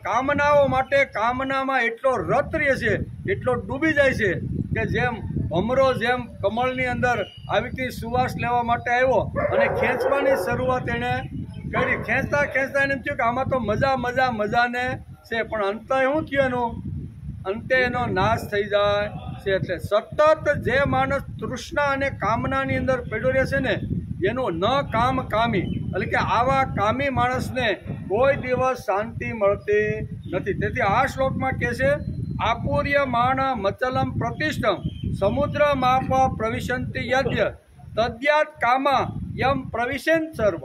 કામનાઓ માટે કામનામાં એટલો રત રહે છે, એટલો ડૂબી જાય છે કે જેમ ભમરો જેમ કમળની અંદર આવી રીતે સુવાસ લેવા માટે આવ્યો અને ખેંચવાની શરૂઆત એણે કરી. ખેંચતા એને એમ થયું કે આમાં તો મજાને છે, પણ અંતે શું થયું એનું? અંતે એનો નાશ થઈ જાય છે. એટલે સતત જે માણસ તૃષ્ણા અને કામનાની અંદર પડ્યો રહે છે ને એનું ન કામ કામી એટલે કે આવા કામી માણસને કોઈ દિવસ શાંતિ મળતી નથી. તેથી આ શ્લોકમાં કહે છે આપૂર્યમાણ મચલમ પ્રતિષ્ઠમ સમુદ્ર માપ પ્રવિશંતિ યદ્ય તદ્યાત કામા યમ પ્રવિશેન સર્વ.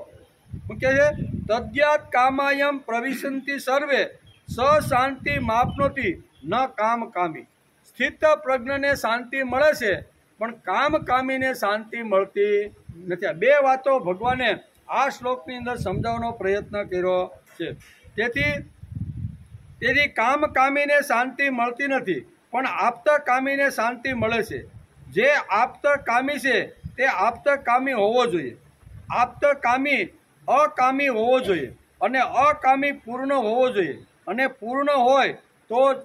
શું કહે છે? તદ્યાત કામા યમ પ્રવિશંતિ સર્વે સ શાંતિ માપનોતી ન કામ કામી. સ્થિત પ્રજ્ઞને શાંતિ મળે છે પણ કામ કામીને શાંતિ મળતી નથી. આ બે વાતો ભગવાને આ શ્લોકની અંદર સમજાવવાનો પ્રયત્ન કર્યો છે. તેથી કામ કામીને શાંતિ મળતી નથી પણ આપ્ત કામીને શાંતિ મળે છે. જે આપ્ત કામી છે તે આપ્ત કામી હોવો જોઈએ. આપ્ત કામી અકામી હોવો જોઈએ અને અકામી પૂર્ણ હોવો જોઈએ અને પૂર્ણ હોય તો જ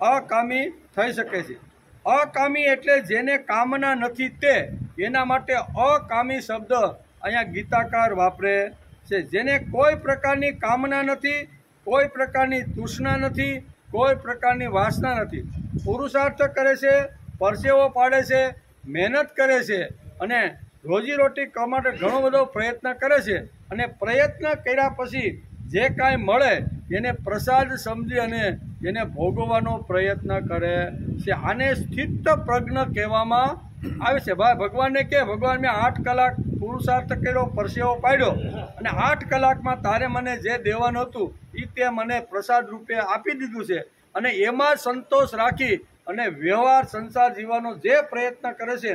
અકામી થઈ શકે છે. અકામી એટલે જેને કામના નથી તે એના માટે અકામી શબ્દ અહીંયા ગીતાકાર વાપરે છે. જેને કોઈ પ્રકારની કામના નથી, કોઈ પ્રકારની તૃષ્ણા નથી, કોઈ પ્રકારની વાસના નથી, પુરુષાર્થ કરે છે, પરસેવો પાડે છે, મહેનત કરે છે અને રોજીરોટી કમાવા માટે ઘણો બધો પ્રયત્ન કરે છે અને પ્રયત્ન કર્યા પછી જે કાંઈ મળે એને પ્રસાદ સમજી અને એને ભોગવવાનો પ્રયત્ન કરે છે. આને સ્થિત પ્રજ્ઞ કહેવામાં આવે છે. ભાઈ ભગવાનને કે ભગવાન મેં 8 કલાક પુરુષાર્થ કર્યો, પરસેવો પાડ્યો અને 8 કલાકમાં તારે મને જે દેવાનું હતું એ તે મને પ્રસાદ રૂપે આપી દીધું છે. અને એમાં સંતોષ રાખી અને વ્યવહાર સંસાર જીવવાનો જે પ્રયત્ન કરે છે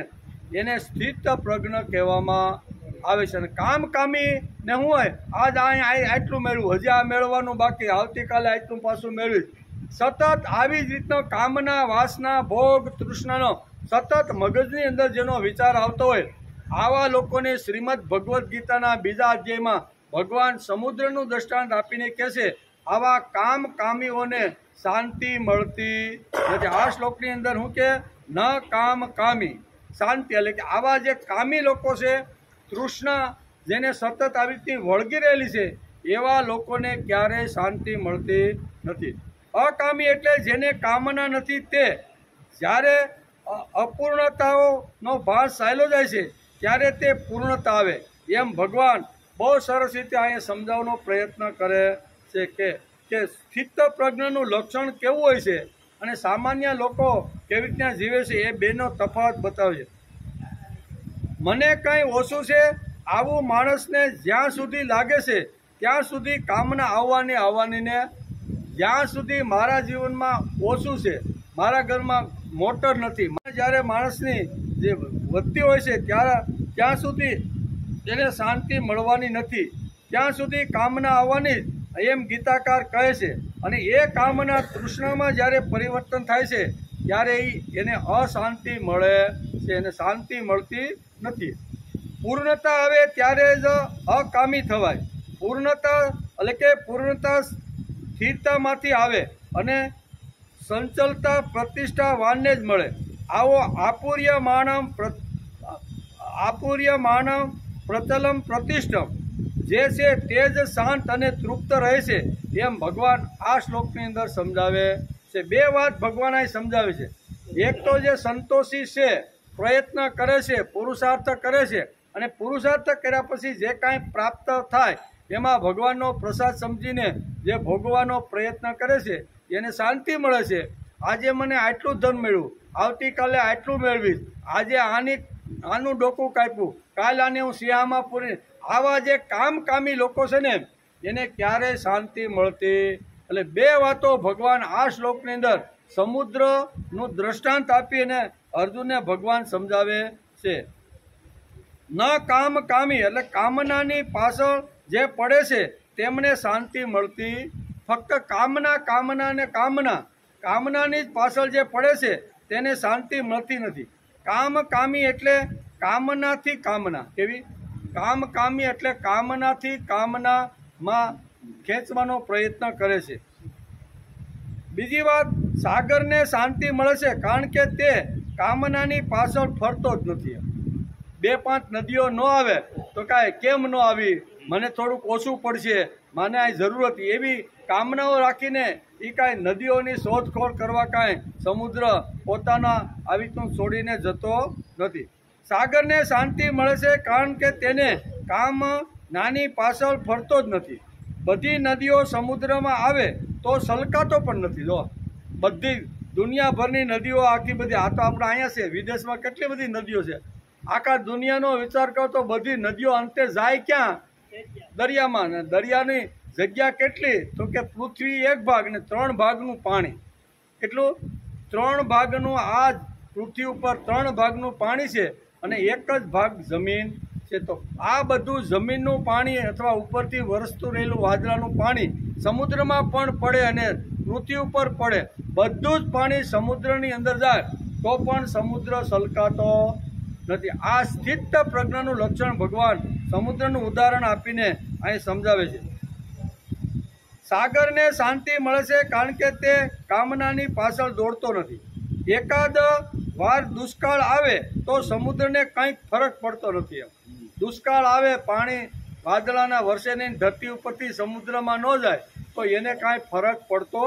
એને સ્થિત પ્રજ્ઞ કહેવામાં આવે છે. અને કામકામી ને શું હોય, આજ આટલું મેળવ્યું, હજી આ મેળવવાનું બાકી, આવતીકાલે આટલું પાછું મેળવીશ, સતત આવી જ રીતનો કામના વાસના ભોગ તૃષ્ણાનો સતત મગજની અંદર જેનો વિચાર આવતો હોય, આવા લોકોને શ્રીમદ ભગવદ્ ગીતાના બીજા અધ્યાયમાં ભગવાન સમુદ્રનું દ્રષ્ટાંત આપીને કહે છે આવા કામીઓને શાંતિ મળતી નથી. આ શ્લોકની અંદર શું કે ન કામી શાંતિ, એટલે કે આવા જે કામી લોકો છે, તૃષ્ણા જેને સતત આવી રીતની વળગી રહેલી છે, એવા લોકોને ક્યારેય શાંતિ મળતી નથી. અકામી એટલે જેને કામના નથી, તે જ્યારે અપૂર્ણતાઓનો ભાસ ચાલ્યો જાય છે ત્યારે તે પૂર્ણતા આવે. એમ ભગવાન બહુ સરસ રીતે અહીંયા સમજાવવાનો પ્રયત્ન કરે છે કે સ્થિત પ્રજ્ઞનું લક્ષણ કેવું હોય છે અને સામાન્ય લોકો કેવી રીતના જીવે છે, એ બેનો તફાવત બતાવે છે. મને કંઈ ઓછું છે આવું માણસને જ્યાં સુધી લાગે છે ત્યાં સુધી કામના આવવાની ને જ્યાં સુધી મારા જીવનમાં ઓછું છે, મારા ઘરમાં મોટર નથી, જ્યારે માણસની જે વધતી હોય છે ત્યાં સુધી એને શાંતિ મળવાની નથી, ત્યાં સુધી કામના આવવાની, એમ ગીતાકાર કહે છે. અને એ કામના તૃષ્ણામાં જ્યારે પરિવર્તન થાય છે ત્યારે એને અશાંતિ મળે છે, એને શાંતિ મળતી નથી. પૂર્ણતા આવે ત્યારે જ અકામી થવાય. પૂર્ણતા એટલે કે પૂર્ણતા સ્થિરતામાંથી આવે અને સંચલતા પ્રતિષ્ઠાવાનને જ મળે. આવો આપૂર્યમાણમ પ્રચલમ પ્રતિષ્ઠમ જે છે તે જ શાંત અને તૃપ્ત રહે છે, એમ ભગવાન આ શ્લોકની અંદર સમજાવે છે. બે વાત ભગવાન અહીં સમજાવે છે. એક તો જે સંતોષી છે, પ્રયત્ન કરે છે, પુરુષાર્થ કરે છે, અને પુરુષાર્થ કર્યા પછી જે કાંઈ પ્રાપ્ત થાય એમાં ભગવાનનો પ્રસાદ સમજીને જે ભોગવાનો પ્રયત્ન કરે છે એને શાંતિ મળે છે. આજે મને આટલું ધન મળ્યું, આવતીકાલે આટલું મેળવીશ, આજે આનું ડોકું કાપ્યું, કાલે આને હું સિંહામાં પૂરી, આવા જે કામી લોકો છે ને એને ક્યારેય શાંતિ મળતી. એટલે બે વાતો ભગવાન આ શ્લોકની અંદર સમુદ્રનું દ્રષ્ટાંત આપીને અર્જુનને ભગવાન સમજાવે છે. ન કામી એટલે કામનાની પાછળ જે પડે છે તેમને શાંતિ મળતી. ફક્ત કામનાની જ પાછળ જે પડે છે તેને શાંતિ મળતી નથી. કામી એટલે કામનાથી કામના, કેવી કામી એટલે કામનાથી કામનામાં ખેંચવાનો પ્રયત્ન કરે છે. બીજી વાત, સાગરને શાંતિ મળે છે કારણ કે તે કામનાની પાછળ ફરતો જ નથી. 2-5 નદીઓ ન આવે તો કાંઈ કેમ ન આવી, મને થોડુંક ઓછું પડશે, મને અહીં જરૂર હતી, એવી કામનાઓ રાખીને એ કાંઈ નદીઓની શોધખોળ કરવા કાંઈ સમુદ્ર પોતાના આવી રીતનું છોડીને જતો નથી. સાગરને શાંતિ મળે છે કારણ કે તેને નાની પાછળ ફરતો જ નથી. બધી નદીઓ સમુદ્રમાં આવે તો સલકાતો પણ નથી. જો બધી દુનિયાભરની નદીઓ આખી બધી, આ તો આપણે અહીંયા છે, વિદેશમાં કેટલી બધી નદીઓ છે. આખા દુનિયાનો વિચાર કરો તો બધી નદીઓ અંતે જાય ક્યાં? દરિયામાં. ને દરિયાની જગ્યા કેટલી? તો કે પૃથ્વી 1 ભાગ ને 3 ભાગનું પાણી. કેટલું? 3 ભાગનું, આ પૃથ્વી ઉપર 3 ભાગનું પાણી છે અને 1 જ ભાગ જમીન છે. તો આ બધું જમીનનું પાણી અથવા ઉપરથી વરસતું રહેલું વાદળાનું પાણી સમુદ્રમાં પણ પડે અને પૃથ્વી ઉપર પડે, બધું જ પાણી સમુદ્રની અંદર જાય તો પણ સમુદ્ર છલકાતો નથી. આ સ્થિત પ્રજ્ઞાનું લક્ષણ ભગવાન સમુદ્રનું ઉદાહરણ આપીને અહીં સમજાવે છે. સાગરને શાંતિ મળે છે કારણ કે તે કામનાની પાછળ દોડતો નથી. એકાદ વાર દુષ્કાળ આવે તો સમુદ્રને કંઈક ફરક પડતો નથી. દુષ્કાળ આવે, પાણી વાદળાના વર્ષે નહીં, ધરતી ઉપરથી સમુદ્રમાં ન જાય તો એને કાંઈ ફરક પડતો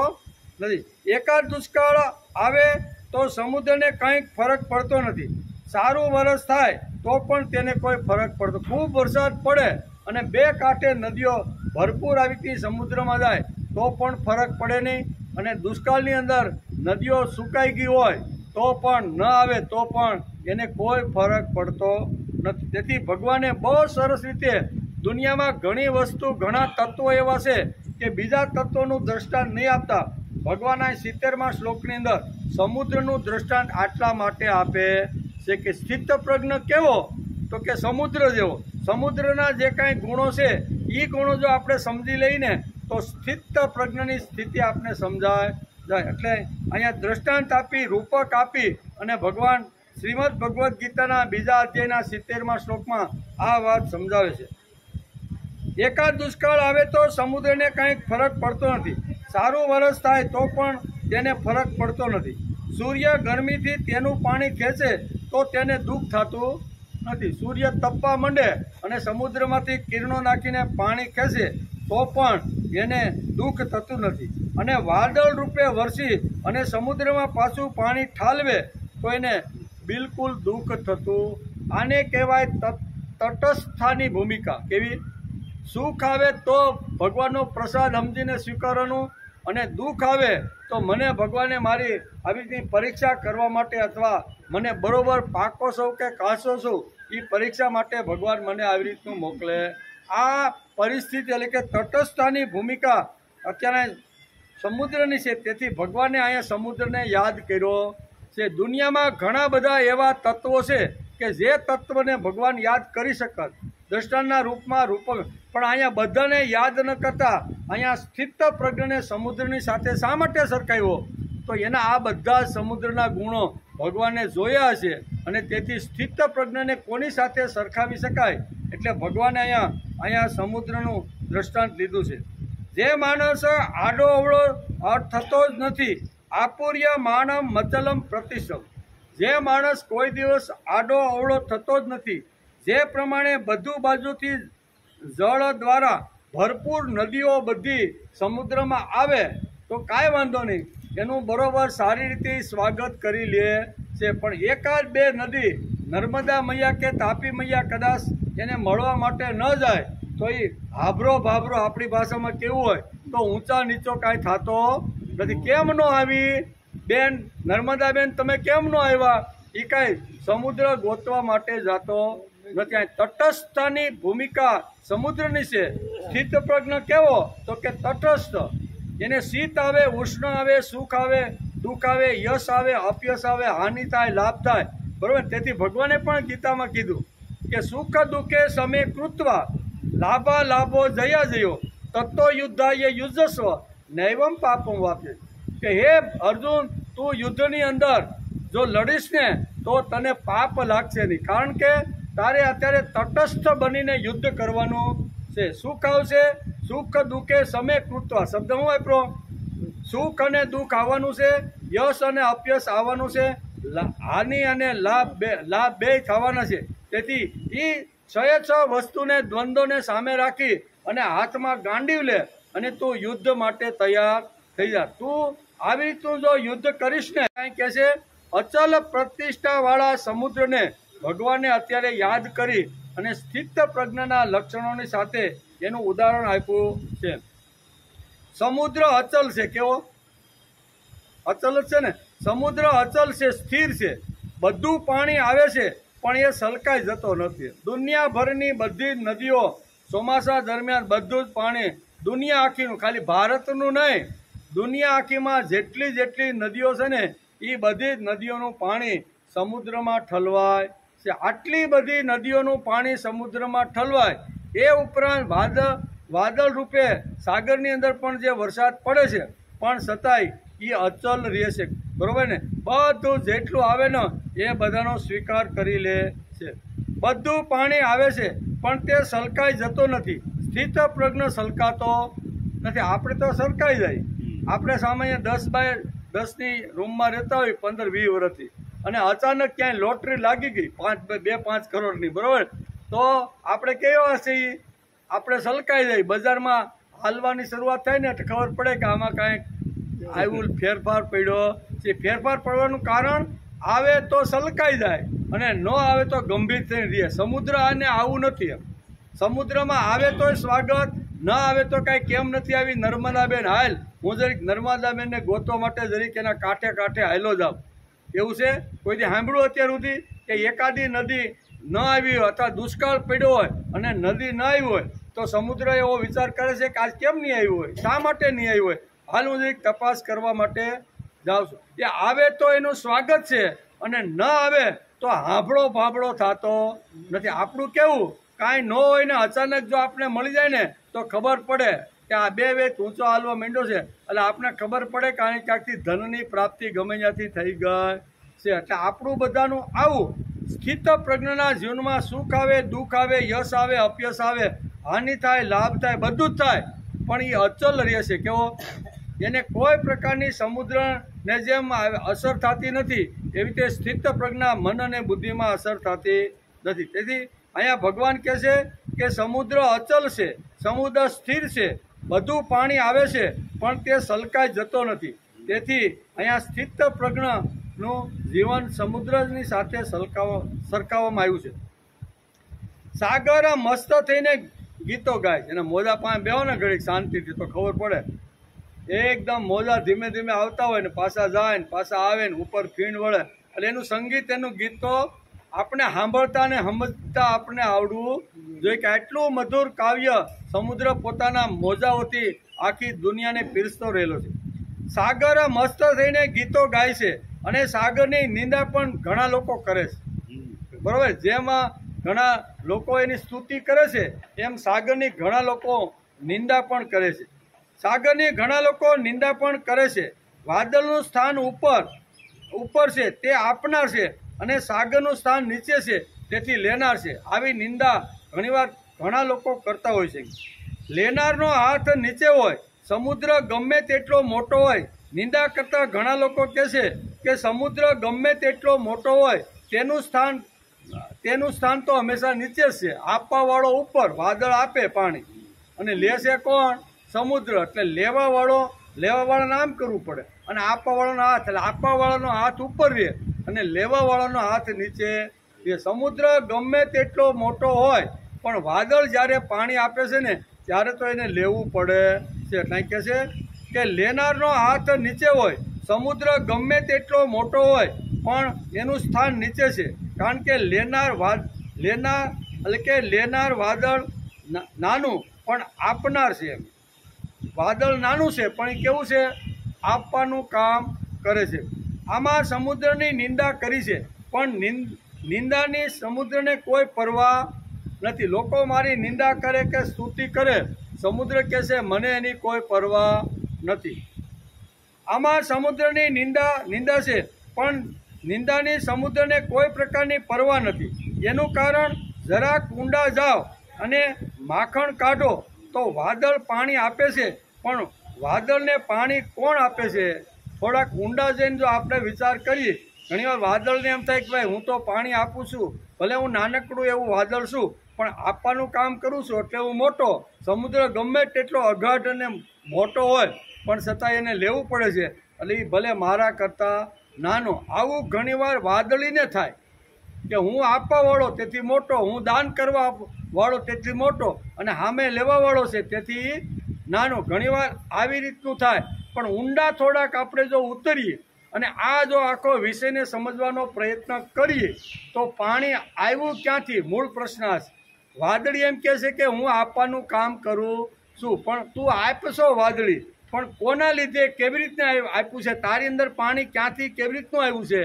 નથી. એકાદ દુષ્કાળ આવે તો સમુદ્રને કંઈક ફરક પડતો નથી. સારું વરસ થાય તો પણ તેને કોઈ ફરક પડતો. ખૂબ વરસાદ પડે અને 2 કાંઠે નદીઓ ભરપૂર આવી સમુદ્રમાં જાય તો પણ ફરક પડે નહીં. અને દુષ્કાળની અંદર નદીઓ સુકાઈ ગઈ હોય તો પણ ન આવે તો પણ એને કોઈ ફરક પડતો નથી. તેથી ભગવાને બહુ સરસ રીતે દુનિયામાં ઘણી વસ્તુ, ઘણા તત્વો એવા છે કે બીજા તત્વોનું દ્રષ્ટાંત નહીં આપતા, ભગવાન 70મા શ્લોકની અંદર સમુદ્રનું દ્રષ્ટાંત આટલા માટે આપે છે કે સ્થિતપ્રજ્ઞ કેવો, તો કે સમુદ્ર જેવો. સમુદ્રના જે કાંઈ ગુણો છે એ ગુણો જો આપણે સમજી લઈને તો સ્થિતપ્રજ્ઞની સ્થિતિ આપણે સમજાય જાય. એટલે અહીંયા દ્રષ્ટાંત આપી, રૂપક આપી અને ભગવાન શ્રીમદ ભગવદ્ ગીતાના બીજા અધ્યાયના 70મા શ્લોકમાં આ વાત સમજાવે છે. એકાદ દુષ્કાળ આવે તો સમુદ્રને કંઈક ફરક પડતો નથી. સારું વરસ થાય તો પણ તેને ફરક પડતો નથી. સૂર્ય ગરમીથી તેનું પાણી ખેંચે તો તેને દુઃખ થતું નથી. સૂર્ય તપવા માંડે અને સમુદ્રમાંથી કિરણો નાખીને પાણી ખેંચે તો પણ એને દુઃખ થતું નથી. અને વાદળ રૂપે વરસી અને સમુદ્રમાં પાછું પાણી ઠાલવે તો એને બિલકુલ દુઃખ થતું. આને કહેવાય તટસ્થાની ભૂમિકા. કેવી? સુખ આવે તો ભગવાનનો પ્રસાદ સમજીને સ્વીકારવાનું, અને દુઃખ આવે તો મને ભગવાને મારી આવી રીતની પરીક્ષા કરવા માટે અથવા મને બરોબર પાકો છું કે કાચો છું એ પરીક્ષા માટે ભગવાન મને આવી રીતનું મોકલે. આ પરિસ્થિતિ એટલે કે તટસ્થતાની ભૂમિકા અત્યારે સમુદ્રની છે. તેથી ભગવાને અહીંયા સમુદ્રને યાદ કર્યો છે. દુનિયામાં ઘણા બધા એવા તત્વો છે કે જે તત્વને ભગવાન યાદ કરી શકત દ્રષ્ટાંતના રૂપમાં રૂપક, પણ અહીંયા બધાને યાદ ન કરતા અહીંયા સ્થિત પ્રજ્ઞને સમુદ્રની સાથે શા માટે સરખાવ્યો? તો એના આ બધા સમુદ્રના ગુણો ભગવાને જોયા છે અને તેથી સ્થિત પ્રજ્ઞને કોની સાથે સરખાવી શકાય? એટલે ભગવાને અહીંયા સમુદ્રનું દ્રષ્ટાંત લીધું છે. જે માણસ આડો અવળો થતો જ નથી, આપૂર્ય માણમ મચલમ પ્રતિશમ. જે માણસ કોઈ દિવસ આડો અવળો થતો જ નથી, જે પ્રમાણે બધું બાજુથી જળ દ્વારા ભરપૂર નદીઓ બધી સમુદ્રમાં આવે તો કાંઈ વાંધો નહીં, એનું બરોબર સારી રીતે સ્વાગત કરી લે છે. પણ એકાદ બે નદી નર્મદા મૈયા કે તાપી મૈયા કદાચ એને મળવા માટે ન જાય તો એ હાભરો ભાભરો આપણી ભાષામાં કેવું હોય તો ઊંચા નીચો કાંઈ થતો નથી. કેમ ન આવી બેન નર્મદા બેન, તમે કેમ ન આવ્યા? એ કાંઈ સમુદ્ર ગોતવા માટે જતો નથી. તટસ્થતાની ભૂમિકા સમુદ્રની છે. સ્થિત પ્રજ્ઞ કેવો? તો કે તટસ્થ. એને શીત આવે, ઉષ્ણ આવે, સુખ આવે, દુઃખ આવે, યશ આવે, અપયશ આવે, હાનિ થાય, લાભ થાય, બરોબર. તેથી ભગવાને પણ ગીતામાં કીધું કે સુખ દુઃખે સમે કૃત્વા લાભા લાભો જયા જયો તત્તો યુદ્ધાય યુજસ્વ નૈવમ પાપમ વાપે. કે હે અર્જુન, તું યુદ્ધની અંદર જો લડીશ ને તો તને પાપ લાગશે નહીં, કારણ કે તારે અત્યારે તટસ્થ બનીને યુદ્ધ કરવાનું છે. સુખ આવશે, સુખ દુઃખે સમે કૃત્વા. શબ્દ હું વાપરો? સુખ અને દુઃખ આવવાનું છે, યશ અને અપયશ આવવાનું છે, હાનિ અને લાભ બે થવાના છે. તેથી એ 6 વસ્તુને દ્વંદ્વને સામે રાખી અને હાથમાં ગાંડીવ લે અને તું યુદ્ધ માટે તૈયાર થઈ જા. તું આવી રીતનું જો યુદ્ધ કરીશ ને, કાંઈ કહે છે અચલ પ્રતિષ્ઠાવાળા સમુદ્રને ભગવાને અત્યારે યાદ કરી અને સ્થિત પ્રજ્ઞના લક્ષણોની સાથે એનું ઉદાહરણ આપ્યું છે. સમુદ્ર અચલ છે. કેવો? અચલ જ છે ને. સમુદ્ર અચલ છે, સ્થિર છે. બધું પાણી આવે છે પણ એ સલકાઈ જતો નથી. દુનિયાભરની બધી જ નદીઓ ચોમાસા દરમિયાન બધું જ પાણી દુનિયા આખીનું, ખાલી ભારતનું નહીં, દુનિયા આખીમાં જેટલી નદીઓ છે ને એ બધી જ નદીઓનું પાણી સમુદ્રમાં ઠલવાય છે. આટલી બધી નદીઓનું પાણી સમુદ્રમાં ઠલવાય. એ ઉપરાંત વાદળ રૂપે સાગરની અંદર પણ જે વરસાદ પડે છે પણ છતાંય એ અચલ રહે છે, બરોબર ને. બધું જેટલું આવે ને એ બધાનો સ્વીકાર કરી લે છે. બધું પાણી આવે છે પણ તે સલકાઈ જતો નથી. સ્થિત પ્રજ્ઞ સલકાતો નથી. આપણે તો સલકાઈ જાય. આપણે સામાન્ય 10x10ની રૂમમાં રહેતા હોય 15-20 વર્ષથી, અને અચાનક ક્યાંય લોટરી લાગી ગઈ 2-5 કરોડની, બરોબર, તો આપણે કેવા છીએ? આપણે સલકાઈ જાય. બજારમાં હાલવાની શરૂઆત થાય ને એટલે ખબર પડે કે આમાં કાંઈક આવ્યું, ફેરફાર પડ્યો છે. ફેરફાર પડવાનું કારણ આવે તો સલકાઈ જાય અને ન આવે તો ગંભીર થઈને રહે. સમુદ્ર આને આવું નથી. સમુદ્રમાં આવે તો સ્વાગત, ન આવે તો કાંઈ કેમ નથી આવી નર્મદાબેન હાલ, હું જરીક નર્મદાબેનને ગોતવા માટે જરીક એના કાંઠે હાલો જાઉં, એવું છે? કોઈથી સાંભળ્યું અત્યાર સુધી કે એકાદી નદી ન આવી હોય અથવા દુષ્કાળ પડ્યો હોય અને નદી ન આવી હોય તો સમુદ્ર એવો વિચાર કરે છે કે આજ કેમ નહીં આવ્યું હોય, શા માટે નહીં આવ્યું હોય? હાલ હું એક તપાસ કરવા માટે જાઉં છું. એ આવે તો એનું સ્વાગત છે, અને ન આવે તો હાંભળો ભાંભળો થતો નથી. આપણું કેવું કાંઈ ન હોય ને અચાનક જો આપણે મળી જાય ને તો ખબર પડે કે આ બે વેત ઊંચો હાલવા માંડ્યો છે, એટલે આપણે ખબર પડે કે આની ક્યાંકથી ધનની પ્રાપ્તિ ગમે ત્યાંથી થઈ ગઈ છે. એટલે આપણું બધાનું આવું સ્થિત પ્રજ્ઞના જીવનમાં સુખ આવે, દુઃખ આવે, યશ આવે, અપયશ આવે, હાનિ થાય, લાભ થાય, બધું જ થાય, પણ એ અચલ રહે છે. કેવો? એને કોઈ પ્રકારની સમુદ્રને જેમ અસર થતી નથી, એવી રીતે સ્થિત પ્રજ્ઞા મન અને બુદ્ધિમાં અસર થતી નથી. તેથી અહીંયા ભગવાન કહે છે કે સમુદ્ર અચલ છે, સમુદ્ર સ્થિર છે, બધું પાણી આવે છે પણ તે સલકાઈ જતો નથી. તેથી અહીંયા સ્થિત પ્રજ્ઞનું જીવન સમુદ્રની સાથે સરખાવવામાં આવ્યું છે. સાગર મસ્ત થઈને ગીતો ગાય છે, અને મોજા પાસે બેહો ને ઘડીક શાંતિથી તો ખબર પડે. એકદમ મોજા ધીમે ધીમે આવતા હોય ને પાછા જાય ને પાછા આવે ને ઉપર ફીણ વળે, એટલે એનું સંગીત, એનું ગીત તો આપણે સાંભળતા ને સમજતા આપણે આવડવું જોઈએ કે આટલું મધુર કાવ્ય સમુદ્ર પોતાના મોજાઓથી આખી દુનિયાને પીરસતો રહેલો છે. સાગર મસ્ત થઈને ગીતો ગાય છે, અને સાગરની નિંદા પણ ઘણા લોકો કરે છે. બરોબર? જેમાં ઘણા લોકો એની સ્તુતિ કરે છે, એમ સાગરની ઘણા લોકો નિંદા પણ કરે છે. સાગરની ઘણા લોકો નિંદા પણ કરે છે. વાદળનું સ્થાન ઉપર છે, તે આપનાર છે, અને સાગરનું સ્થાન નીચે છે, તેથી લેનાર છે. આવી નિંદા ઘણીવાર ઘણા લોકો કરતા હોય છે. લેનારનો હાથ નીચે હોય, સમુદ્ર ગમે તેટલો મોટો હોય. નિંદા કરતા ઘણા લોકો કહે છે કે સમુદ્ર ગમે તેટલો મોટો હોય, તેનું સ્થાન તો હંમેશા નીચે જ છે. આપવાવાળો ઉપર, વાદળ આપે પાણી, અને લે છે કોણ? સમુદ્ર. એટલે લેવાવાળાને આમ કરવું પડે, અને આપવાવાળાનો હાથ, એટલે આપવાવાળાનો હાથ ઉપર રહે અને લેવાવાળાનો હાથ નીચે રહે. સમુદ્ર ગમે તેટલો મોટો હોય, પણ વાદળ જ્યારે પાણી આપે છે ને ત્યારે તો એને લેવું પડે છે. કાંઈ કહે છે કે લેનારનો હાથ નીચે હોય, સમુદ્ર ગમે તેટલો મોટો હોય પણ એનું સ્થાન નીચે છે, કારણ કે લેનાર વાદળ નાનું પણ આપનાર છે. વાદળ નાનું છે પણ એ કેવું છે? આપવાનું કામ કરે છે. આમાં સમુદ્રની નિંદા કરી છે, પણ નિંદાની સમુદ્રને કોઈ પરવા નથી. લોકો મારી નિંદા કરે કે સ્તુતિ કરે, સમુદ્ર કહે છે મને એની કોઈ પરવા નથી. આમાં સમુદ્રની નિંદા છે, પણ નિંદાની સમુદ્રને કોઈ પ્રકારની પરવા નથી. એનું કારણ જરાક ઊંડા જાઓ અને માખણ કાઢો તો વાદળ પાણી આપે છે, પણ વાદળને પાણી કોણ આપે છે? થોડાક ઊંડા જઈને જો આપણે વિચાર કરીએ, ઘણીવાર વાદળને એમ થાય કે ભાઈ હું તો પાણી આપું છું, ભલે હું નાનકડું એવું વાદળ છું, પણ આપવાનું કામ કરું છું એટલે હું મોટો. સમુદ્ર ગમે તેટલો અગાઢ અને મોટો હોય પણ છતાં એને લેવું પડે છે, એટલે એ ભલે મારા કરતાં નાનો. આવું ઘણીવાર વાદળીને થાય કે હું આપવાવાળો તેથી મોટો, હું દાન કરવા વાળો તેથી મોટો, અને સામે લેવાવાળો છે તેથી નાનો. ઘણીવાર આવી રીતનું થાય. પણ ઊંડા થોડાક આપણે જો ઉતરીએ અને આ જો આખો વિષયને સમજવાનો પ્રયત્ન કરીએ તો પાણી આવ્યું ક્યાંથી? મૂળ પ્રશ્ન આ છે. વાદળી એમ કહે છે કે હું આપવાનું કામ કરું છું, પણ તું આપશો વાદળી, પણ કોના લીધે, કેવી રીતના આપ્યું છે? તારી અંદર પાણી ક્યાંથી, કેવી રીતનું આવ્યું છે?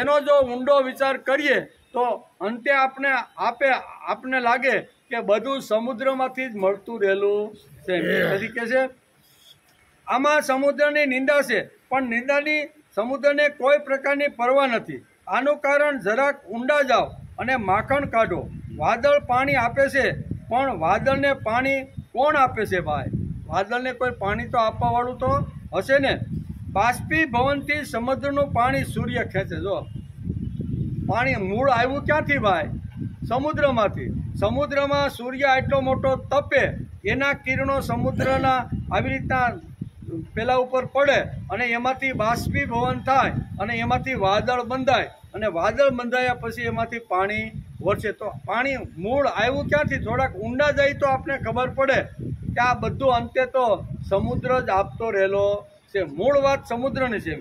એનો જો ઊંડો વિચાર કરીએ તો અંતે આપને લાગે કે બધું સમુદ્રમાંથી જ મળતું રહેલું છે. તરીકે છે આમાં સમુદ્રની નિંદા છે, પણ સમુદ્રને કોઈ પ્રકારની પરવા નથી. આનું કારણ જરાક ઊંડા જાઓ અને માખણ કાઢો. વાદળ પાણી આપે છે, પણ વાદળને પાણી કોણ આપે છે? ભાઈ, વાદળને કોઈ પાણી તો આપવાવાળું તો હશે ને. બાષ્પીભવનથી સમુદ્રનું પાણી સૂર્ય ખેંચે. જો પાણી મૂળ આવ્યું ક્યાંથી ભાઈ? સમુદ્રમાંથી. સમુદ્રમાં સૂર્ય આટલો મોટો તપે, એના કિરણો સમુદ્રના આવી રીતના પેલા ઉપર પડે અને એમાંથી બાષ્પીભવન થાય અને એમાંથી વાદળ બંધાય, અને વાદળ બંધાયા પછી એમાંથી પાણી વરસે. તો પાણી મૂળ આવ્યું ક્યાંથી? થોડાક ઊંડા જાય તો આપણે ખબર પડે કે આ બધું અંતે તો સમુદ્ર જ આપતો રહેલો છે. મૂળ વાત સમુદ્રની છે.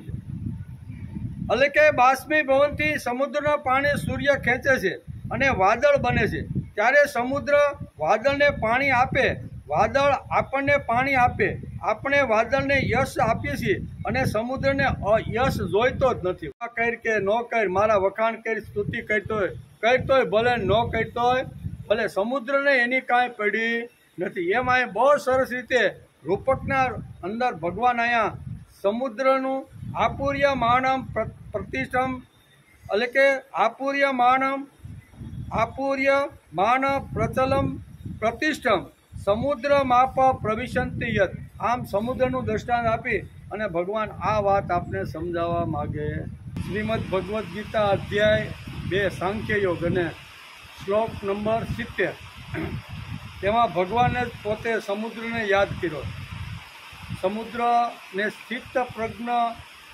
એટલે કે બાષ્પીભવનથી સમુદ્રના પાણી સૂર્ય ખેંચે છે અને વાદળ બને છે. ત્યારે સમુદ્ર વાદળને પાણી આપે, વાદળ આપણને પાણી આપે. આપણે વાદળને યશ આપીએ છીએ અને સમુદ્રને યશ જોઈતો જ નથી. કર કે ન કર, મારા વખાણ કરી, સ્તુતિ કરતોય ભલે ન કરતોય ભલે, સમુદ્રને એની કાંઈ પડી નથી. એમ અહીં બહુ સરસ રીતે રૂપકના અંદર ભગવાન અહીંયા સમુદ્રનું આપૂર્ય માણમ પ્રતિષ્ઠમ એટલે કે આપૂર્ય માન પ્રચલમ પ્રતિષ્ઠમ સમુદ્ર માપ પ્રવિશંતિ યત. આમ સમુદ્રનું દ્રષ્ટાંત આપી અને ભગવાન આ વાત આપને સમજાવવા માગે. શ્રીમદ ભગવદ્ ગીતા અધ્યાય 2 સાંખ્ય યોગ અને શ્લોક નંબર 70. તેમાં ભગવાને પોતે સમુદ્રને યાદ કર્યો. સમુદ્રને સ્થિત પ્રજ્ઞ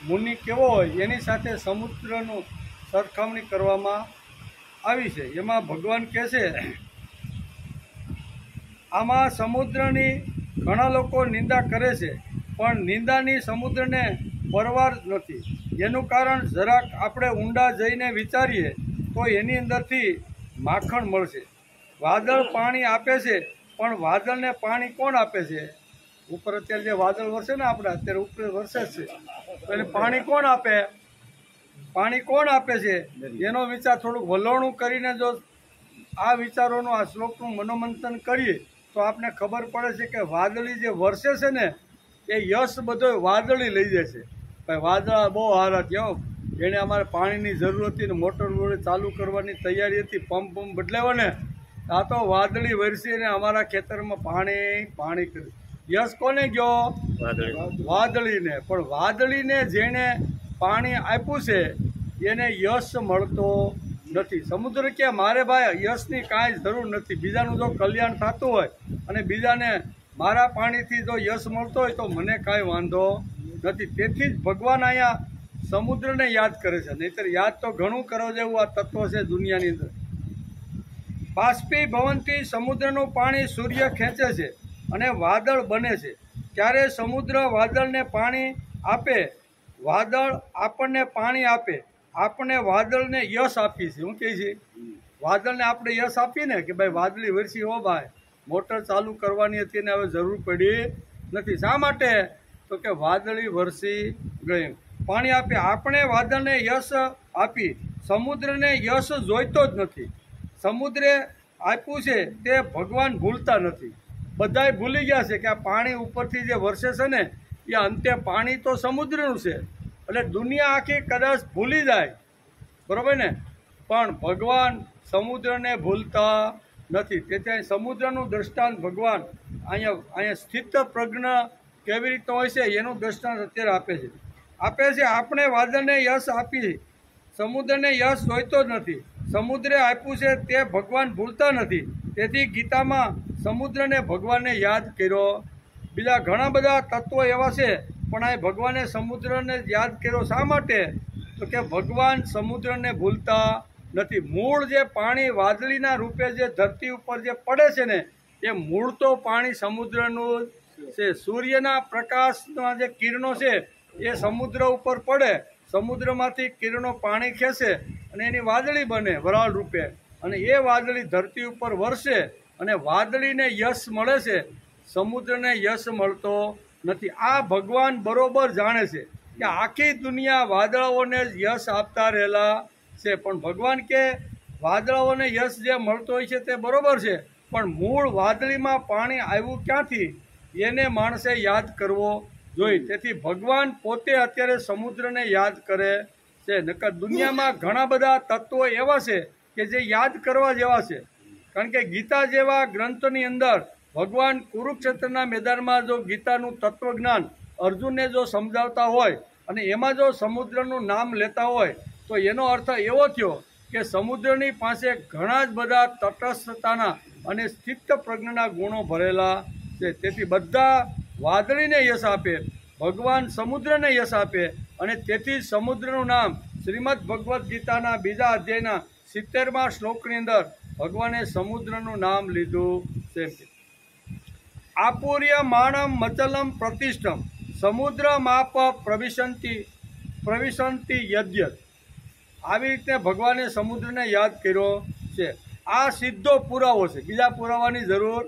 મુનિ કેવો હોય એની સાથે સમુદ્રનું સરખામણી કરવામાં આવી છે. એમાં ભગવાન કહે છે, આમાં સમુદ્રની ઘણા લોકો નિંદા કરે છે, પણ નિંદાની સમુદ્રને પરવાર નથી. એનું કારણ જરાક આપણે ઊંડા જઈને વિચારીએ તો એની અંદરથી માખણ મળશે. વાદળ પાણી આપે છે, પણ વાદળને પાણી કોણ આપે છે? ઉપર અત્યારે જે વાદળ વરસે ને આપણે અત્યારે ઉપર વરસે જ છે, તો એને પાણી કોણ આપે? પાણી કોણ આપે છે એનો વિચાર થોડુંક વલોણું કરીને જો આ વિચારોનું આ શ્લોકનું મનોમંથન કરીએ તો આપને ખબર પડે છે કે વાદળી જે વરસે છે ને એ યશ બધો વાદળી લઈ જાય છે. ભાઈ વાદળા બહુ હારા થયા, એને અમારે પાણીની જરૂર હતી ને મોટર વડે ચાલુ કરવાની તૈયારી હતી, પંપ બદલાવ્યો ને આ તો વાદળી વરસીને અમારા ખેતરમાં પાણી કર્યું. યશ કોને ગયો? વાદળીને. પણ વાદળીને જેણે પાણી આપ્યું છે એને યશ મળતો નથી. સમુદ્ર કે મારે ભાઈ યશની કાંઈ જરૂર નથી. બીજાનું જો કલ્યાણ થતું હોય અને બીજાને મારા પાણીથી જો યશ મળતો હોય તો મને કાંઈ વાંધો નથી. તેથી જ ભગવાન અહીંયા સમુદ્રને યાદ કરે છે. નહીંતર યાદ તો ઘણું કરવા જેવું આ તત્વ છે દુનિયાની અંદર. બાષ્પી ભવનથી સમુદ્રનું પાણી સૂર્ય ખેંચે છે અને વાદળ બને છે. ત્યારે સમુદ્ર વાદળને પાણી આપે, વાદળ આપણને પાણી આપે, આપણે વાદળને યશ આપીએ છીએ. શું કહે છે? વાદળને આપણે યશ આપીએ ને કે ભાઈ વાદળી વરસી, હો ભાઈ મોટર ચાલુ કરવાની હતી ને હવે જરૂર પડી નથી. શા માટે? તો કે વાદળી વરસી ગઈ. પાણી આપે, આપણે વાદળને યશ આપી. સમુદ્રને યશ જોઈતો જ નથી. સમુદ્રે આપ્યું છે તે ભગવાન ભૂલતા નથી. બધાય ભૂલી ગયા છે કે આ પાણી ઉપરથી જે વરસે છે ને એ અંતે પાણી તો સમુદ્રનું છે. એટલે દુનિયા આખી કદાચ ભૂલી જાય, બરાબર ને, પણ ભગવાન સમુદ્રને ભૂલતા નથી. તેથી અહીં સમુદ્રનું દ્રષ્ટાંત ભગવાન અહીંયા સ્થિત પ્રજ્ઞ કેવી રીતે હોય છે એનું દ્રષ્ટાંત અત્યારે આપે છે. આપણે વાદળને યશ આપી, સમુદ્રને યશ જોઈતો જ નથી. સમુદ્રે આપ્યું છે તે ભગવાન ભૂલતા નથી. તેથી ગીતામાં સમુદ્રને ભગવાનને યાદ કર્યો. બીજા ઘણા બધા તત્વો એવા છે, પણ આ ભગવાને સમુદ્રને યાદ કર્યો. શા માટે? તો કે ભગવાન સમુદ્રને ભૂલતા નથી. મૂળ જે પાણી વાદળીના રૂપે જે ધરતી ઉપર જે પડે છે ને એ મૂળ તો પાણી સમુદ્રનું છે. સૂર્યના પ્રકાશના જે કિરણો છે એ સમુદ્ર ઉપર પડે, સમુદ્રમાંથી કિરણો પાણી ખેંચે અને એની વાદળી બને વરાળ રૂપે, અને એ વાદળી ધરતી ઉપર વરસે અને વાદળીને યશ મળે છે, સમુદ્રને યશ મળતો નથી. આ ભગવાન બરોબર જાણે છે કે આખી દુનિયા વાદળાઓને યશ આપતા રહેલા છે. પણ ભગવાન કે વાદળાઓને યશ જે મળતો હોય છે તે બરોબર છે, પણ મૂળ વાદળીમાં પાણી આવ્યું ક્યાંથી એને માણસે યાદ કરવો જોઈએ. તેથી ભગવાન પોતે અત્યારે સમુદ્રને યાદ કરે છે. નકર દુનિયામાં ઘણા બધા તત્વો એવા છે કે જે યાદ કરવા જેવા છે. કારણ કે ગીતા જેવા ગ્રંથની અંદર ભગવાન કુરુક્ષેત્રના મેદાનમાં જો ગીતાનું તત્વજ્ઞાન અર્જુનને જો સમજાવતા હોય અને એમાં જો સમુદ્રનું નામ લેતા હોય તો એનો અર્થ એવો થયો કે સમુદ્રની પાસે ઘણા જ બધા તટસ્થતાના અને સ્થિત પ્રજ્ઞના ગુણો ભરેલા છે. તેથી બધા વાદળીને યશ આપે, ભગવાન સમુદ્રને યશ આપે, અને તેથી સમુદ્રનું નામ શ્રીમદ ભગવદ્ ગીતાના 2 અધ્યાયના 70મા શ્લોકની અંદર ભગવાને સમુદ્રનું નામ લીધું છે. આપૂર્ય માણમ મચલમ પ્રતિષ્ઠમ સમુદ્ર માપ પ્રવિશંતિ યદ્યત. આવી રીતે ભગવાને સમુદ્રને યાદ કર્યો છે. આ સીધો પુરાવો છે, બીજા પુરાવાની જરૂર.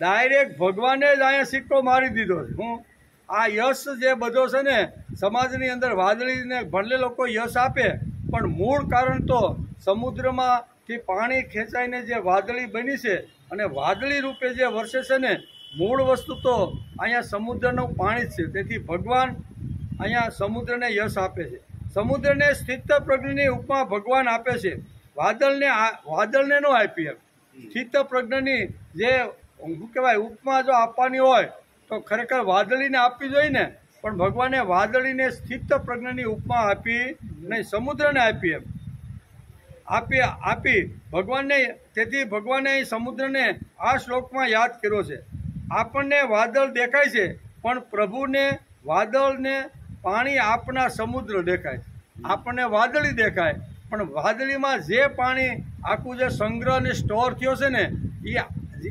ડાયરેક્ટ ભગવાને જ અહીંયા સિક્કો મારી દીધો છે. હું આ યશ જે બધો છે ને સમાજની અંદર વાદળીને ભલે લોકો યશ આપે, પણ મૂળ કારણ તો સમુદ્રમાંથી પાણી ખેંચાઈને જે વાદળી બની છે અને વાદળી રૂપે જે વરસે છે ને, મૂળ વસ્તુ તો અહીંયા સમુદ્રનું પાણી જ છે. તેથી ભગવાન અહીંયા સમુદ્રને યશ આપે છે. સમુદ્રને સ્થિત પ્રજ્ઞની ઉપમા ભગવાન આપે છે. વાદળને ન આપી એમ. સ્થિત પ્રજ્ઞની જે શું કહેવાય ઉપમા જો આપવાની હોય તો ખરેખર વાદળીને આપવી જોઈએ ને, પણ ભગવાને વાદળીને સ્થિત પ્રજ્ઞની ઉપમા આપી નહીં, સમુદ્રને આપી એમ આપી ભગવાનને. તેથી ભગવાને સમુદ્રને આ શ્લોકમાં યાદ કર્યો છે. આપણને વાદળ દેખાય છે, પણ પ્રભુને વાદળને પાણી આપનાર સમુદ્ર દેખાય છે. આપણને વાદળી દેખાય, પણ વાદળીમાં જે પાણી આખું જે સંગ્રહ અને સ્ટોર થયો છે ને,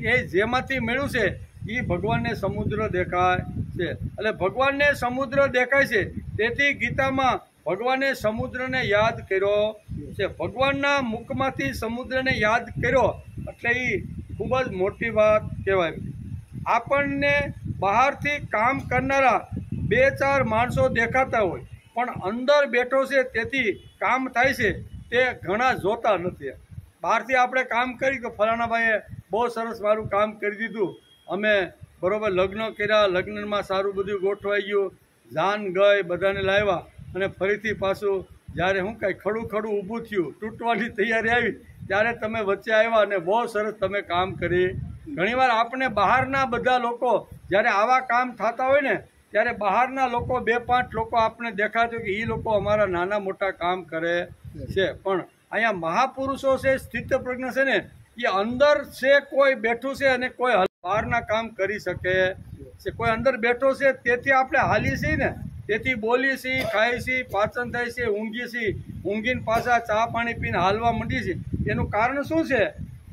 એ જેમાંથી મળ્યું છે એ ભગવાનને સમુદ્ર દેખાય છે. એટલે ભગવાનને સમુદ્ર દેખાય છે. તેથી ગીતામાં ભગવાને સમુદ્રને યાદ કર્યો છે. ભગવાનના મુખમાંથી સમુદ્રને યાદ કર્યો એટલે એ ખૂબ જ મોટી વાત કહેવાય. આપણને બહારથી કામ કરનારા 2-4 માણસો દેખાતા હોય, પણ અંદર બેઠો છે તેથી કામ થાય છે તે ઘણા જોતા નથી. બહારથી આપણે કામ કરી કે ફલાણા ભાઈએ બહુ સરસ મારું કામ કરી દીધું, અમે બરાબર લગ્ન કર્યા, લગ્નમાં સારું બધું ગોઠવાઈ ગયું, જાન ગઈ, બધાને લાવ્યા, અને ફરીથી પાછું જ્યારે શું કાંઈ ખડું ઊભું થયું, તૂટવાની તૈયારી આવી, ત્યારે તમે વચ્ચે આવ્યા અને બહુ સરસ તમે કામ કરી. ઘણીવાર આપણે બહારના બધા લોકો જ્યારે આવા કામ થતા હોય ને, ત્યારે બહારના લોકો 2-5 લોકો આપણે દેખાતું કે એ લોકો અમારા નાના મોટા કામ કરે છે. પણ અહીંયા મહાપુરુષો છે, સ્થિત પ્રજ્ઞ છે ને, એ અંદર છે, કોઈ બેઠું છે અને કોઈ બહારના કામ કરી શકે છે. કોઈ અંદર બેઠો છે તેથી આપણે હાલીએ છીએ ને, તેથી બોલીએ છીએ, ખાઈએ છીએ, પાચન થાય છે, ઊંઘીએ છીએ, ઊંઘીને પાછા ચા પાણી પીને હાલવા માંડીએ છીએ. એનું કારણ શું છે?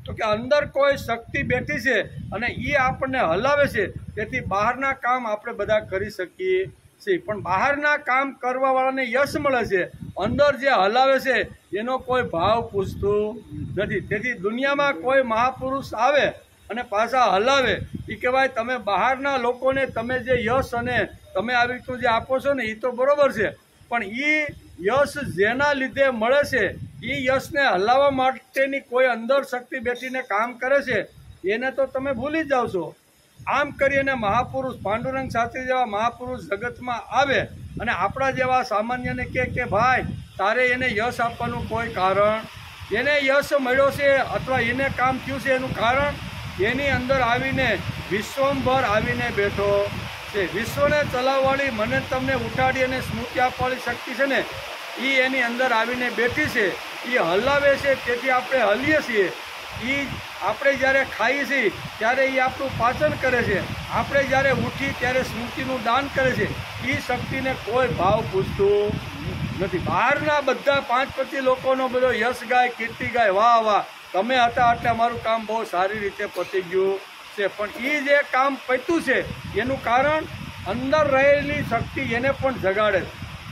તો કે અંદર કોઈ શક્તિ બેઠી છે અને એ આપણને હલાવે છે. તેથી બહારના કામ આપણે બધા કરી શકીએ છીએ, પણ બહારના કામ કરવાવાળાને યશ મળે છે, અંદર જે હલાવે છે એનો કોઈ ભાવ પૂછતું નથી. તેથી દુનિયામાં કોઈ મહાપુરુષ આવે અને પાછા હલાવે એ કહેવાય તમે બહારના લોકોને તમે જે યશ અને તમે આવી રીતનું જે આપો છો ને એ તો બરાબર છે, પણ એ યશ જેના લીધે મળે છે એ યશને હલાવવા માટેની કોઈ અંદર શક્તિ બેઠીને કામ કરે છે એને તો તમે ભૂલી જ જાઓ છો. આમ કરીને મહાપુરુષ પાંડુરંગ શાસ્ત્રી જેવા મહાપુરુષ જગતમાં આવે અને આપણા જેવા સામાન્યને કે ભાઈ તારે એને યશ આપવાનું કોઈ કારણ, એને યશ મળ્યો છે અથવા એને કામ થયું છે એનું કારણ એની અંદર આવીને વિશ્વંભર આવીને બેઠો છે. વિશ્વને ચલાવવાળી, મને તમને ઉઠાડી અને સ્મૃતિ આપવાળી શક્તિ છે ને, એ એની અંદર આવીને બેઠી છે, એ હલાવે છે. તેથી આપણે હલીએ છીએ. એ આપણે જ્યારે ખાઈએ છીએ ત્યારે એ આપણું પાચન કરે છે, આપણે જ્યારે ઉઠી ત્યારે સ્મૃતિનું દાન કરે છે. એ શક્તિને કોઈ ભાવ પૂછતું નથી. બહારના બધા 5-25 લોકોનો બધો યશ ગાય, કીર્તિ ગાય, વાહ વાહ તમે હતા એટલે અમારું કામ બહુ સારી રીતે પતી ગયું છે. પણ એ જે કામ પત્યું છે એનું કારણ અંદર રહેલી શક્તિ એને પણ જગાડે છે.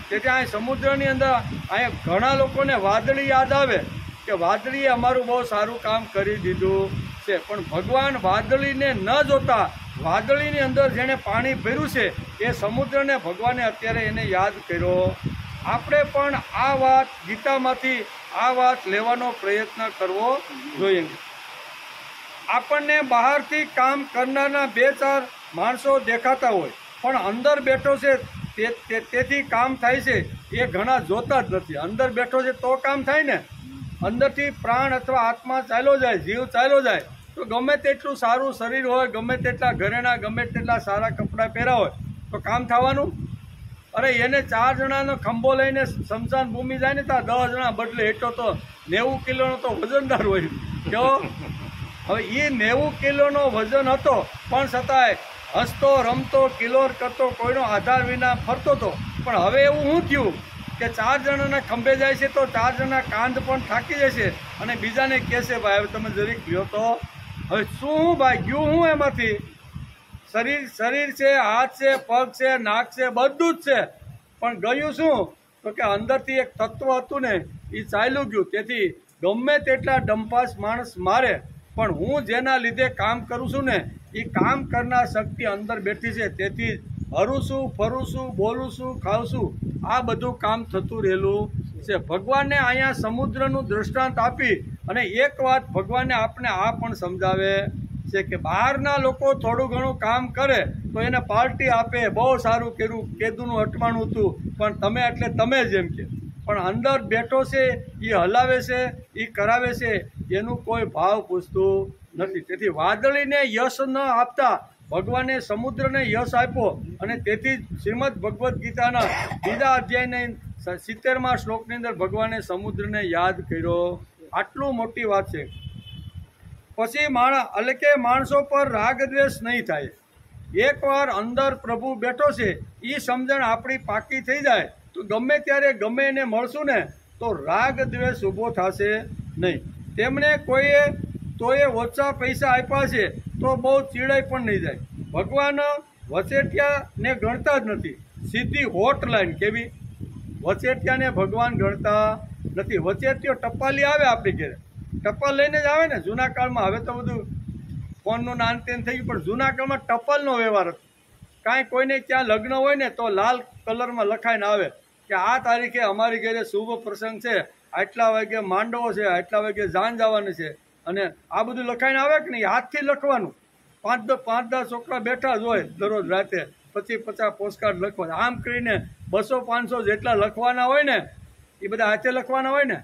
તેથી અહીં સમુદ્રની અંદર અહીંયા ઘણા લોકોને વાદળી યાદ આવે કે વાદળીએ અમારું બહુ સારું કામ કરી દીધું છે, પણ ભગવાન વાદળીને ન જોતા વાદળીની અંદર જેણે પાણી ભર્યું છે એ સમુદ્રને ભગવાને અત્યારે એને યાદ કર્યો. આપણે પણ આ વાત ગીતામાંથી આ વાત લેવાનો પ્રયત્ન કરવો જોઈએ. આપણને બહારથી કામ કરનારના 2-4 માણસો દેખાતા હોય, પણ અંદર બેઠો છે તેથી કામ થાય છે એ ઘણા જોતા જ નથી. અંદર બેઠો છે તો કામ થાય ને. અંદરથી પ્રાણ અથવા આત્મા ચાલ્યો જાય, જીવ ચાલ્યો જાય તો ગમે તેટલું સારું શરીર હોય, ગમે તેટલા ઘરેણા, ગમે તેટલા સારા કપડાં પહેર્યા હોય તો કામ થવાનું? અરે એને 4 જણાનો ખંભો લઈને સ્મશાન ભૂમિ જાય ને ત્યાં 10 જણા બદલે એટલો તો 90 કિલોનો તો વજનદાર હોય. કેવો? હવે એ 90 કિલોનો વજન હતો પણ છતાંય હસતો રમતો કિલોર કરતો કોઈનો આધાર વિના ફરતો હતો. પણ હવે એવું શું થયું કે 4 જણાના ખંભે જાય છે તો 4 જણા કાંધ પણ થાકી જશે અને બીજાને કહેશે ભાઈ હવે તમે જરીક લ્યો તો. હવે શું ભાઈ ગયું હું એમાંથી? શરીર છે, હાથ છે, પગ છે, નાક છે, બધું જ છે, પણ ગયું શું? તો કે અંદરથી એક તત્વ હતું ને એ ચાલ્યું ગયું. તેથી ગમે તેટલા ડંપાસ માણસ મારે પણ હું જેના લીધે કામ કરું છું ને એ કામ કરનાર શક્તિ અંદર બેઠી છે. તેથી હરુશું, ફરુશું, બોલુશું, ખાવશું આ બધું કામ થતું રહેલું છે. ભગવાને અહીંયા સમુદ્રનું દૃષ્ટાંત આપી અને એક વાત ભગવાને આપણે આ પણ સમજાવે છે કે બહારના લોકો થોડું ઘણું કામ કરે તો એને પાર્ટી આપે, બહુ સારું કર્યું, કેદુનું અટવાણું હતું, પણ તમે એટલે તમે જ એમ કે. પણ અંદર બેઠો છે એ હલાવે છે, એ કરાવે છે, એનું કોઈ ભાવ પૂછતું નથી. તેથી વાદળીને યશ ન આપતા ભગવાને સમુદ્રને યશ આપ્યો અને તેથી શ્રીમદ ભગવદ્ ગીતાના બીજા અધ્યાયને 70મા શ્લોકની અંદર ભગવાને સમુદ્રને યાદ કર્યો. આટલું મોટી વાત છે. પછી એટલે કે માણસો પર રાગ દ્વેષ નહીં થાય. એકવાર અંદર પ્રભુ બેઠો છે એ સમજણ આપણી પાકી થઈ જાય તો ગમે ત્યારે ગમે એને મળશું ને તો રાગ દ્વેષ ઊભો થશે નહીં. તેમણે કોઈએ તોય ઓછા પૈસા આપ્યા છે તો બહુ ચીડાઈ પણ નહીં જાય. ભગવાન વચેટિયાને ગણતા જ નથી. સીધી હોટ લાઈન કેવી, વચેટિયાને ભગવાન ગણતા નથી. વચેટિયો ટપાલી આવે આપણી ઘરે, ટપાલ લઈને જ આવે ને. જૂના કાળમાં, હવે તો બધું ફોનનું નાન તેન થઈ ગયું, પણ જૂના કાળમાં ટપાલનો વ્યવહાર હતો. કાંઈ કોઈને ક્યાં લગ્ન હોય ને તો લાલ કલરમાં લખાઈને આવે કે આ તારીખે અમારી ઘરે શુભ પ્રસંગ છે, આટલા વાગે માંડવો છે, આટલા વાગે જાન જવાની છે, અને આ બધું લખાઈને આવે કે નહીં. હાથથી લખવાનું. 5-10 છોકરા બેઠા જ હોય દરરોજ રાતે, 50-50 પોસ્ટકાર્ડ લખવાના. આમ કરીને 200-500 જેટલા લખવાના હોય ને એ બધા હાથે લખવાના હોય ને.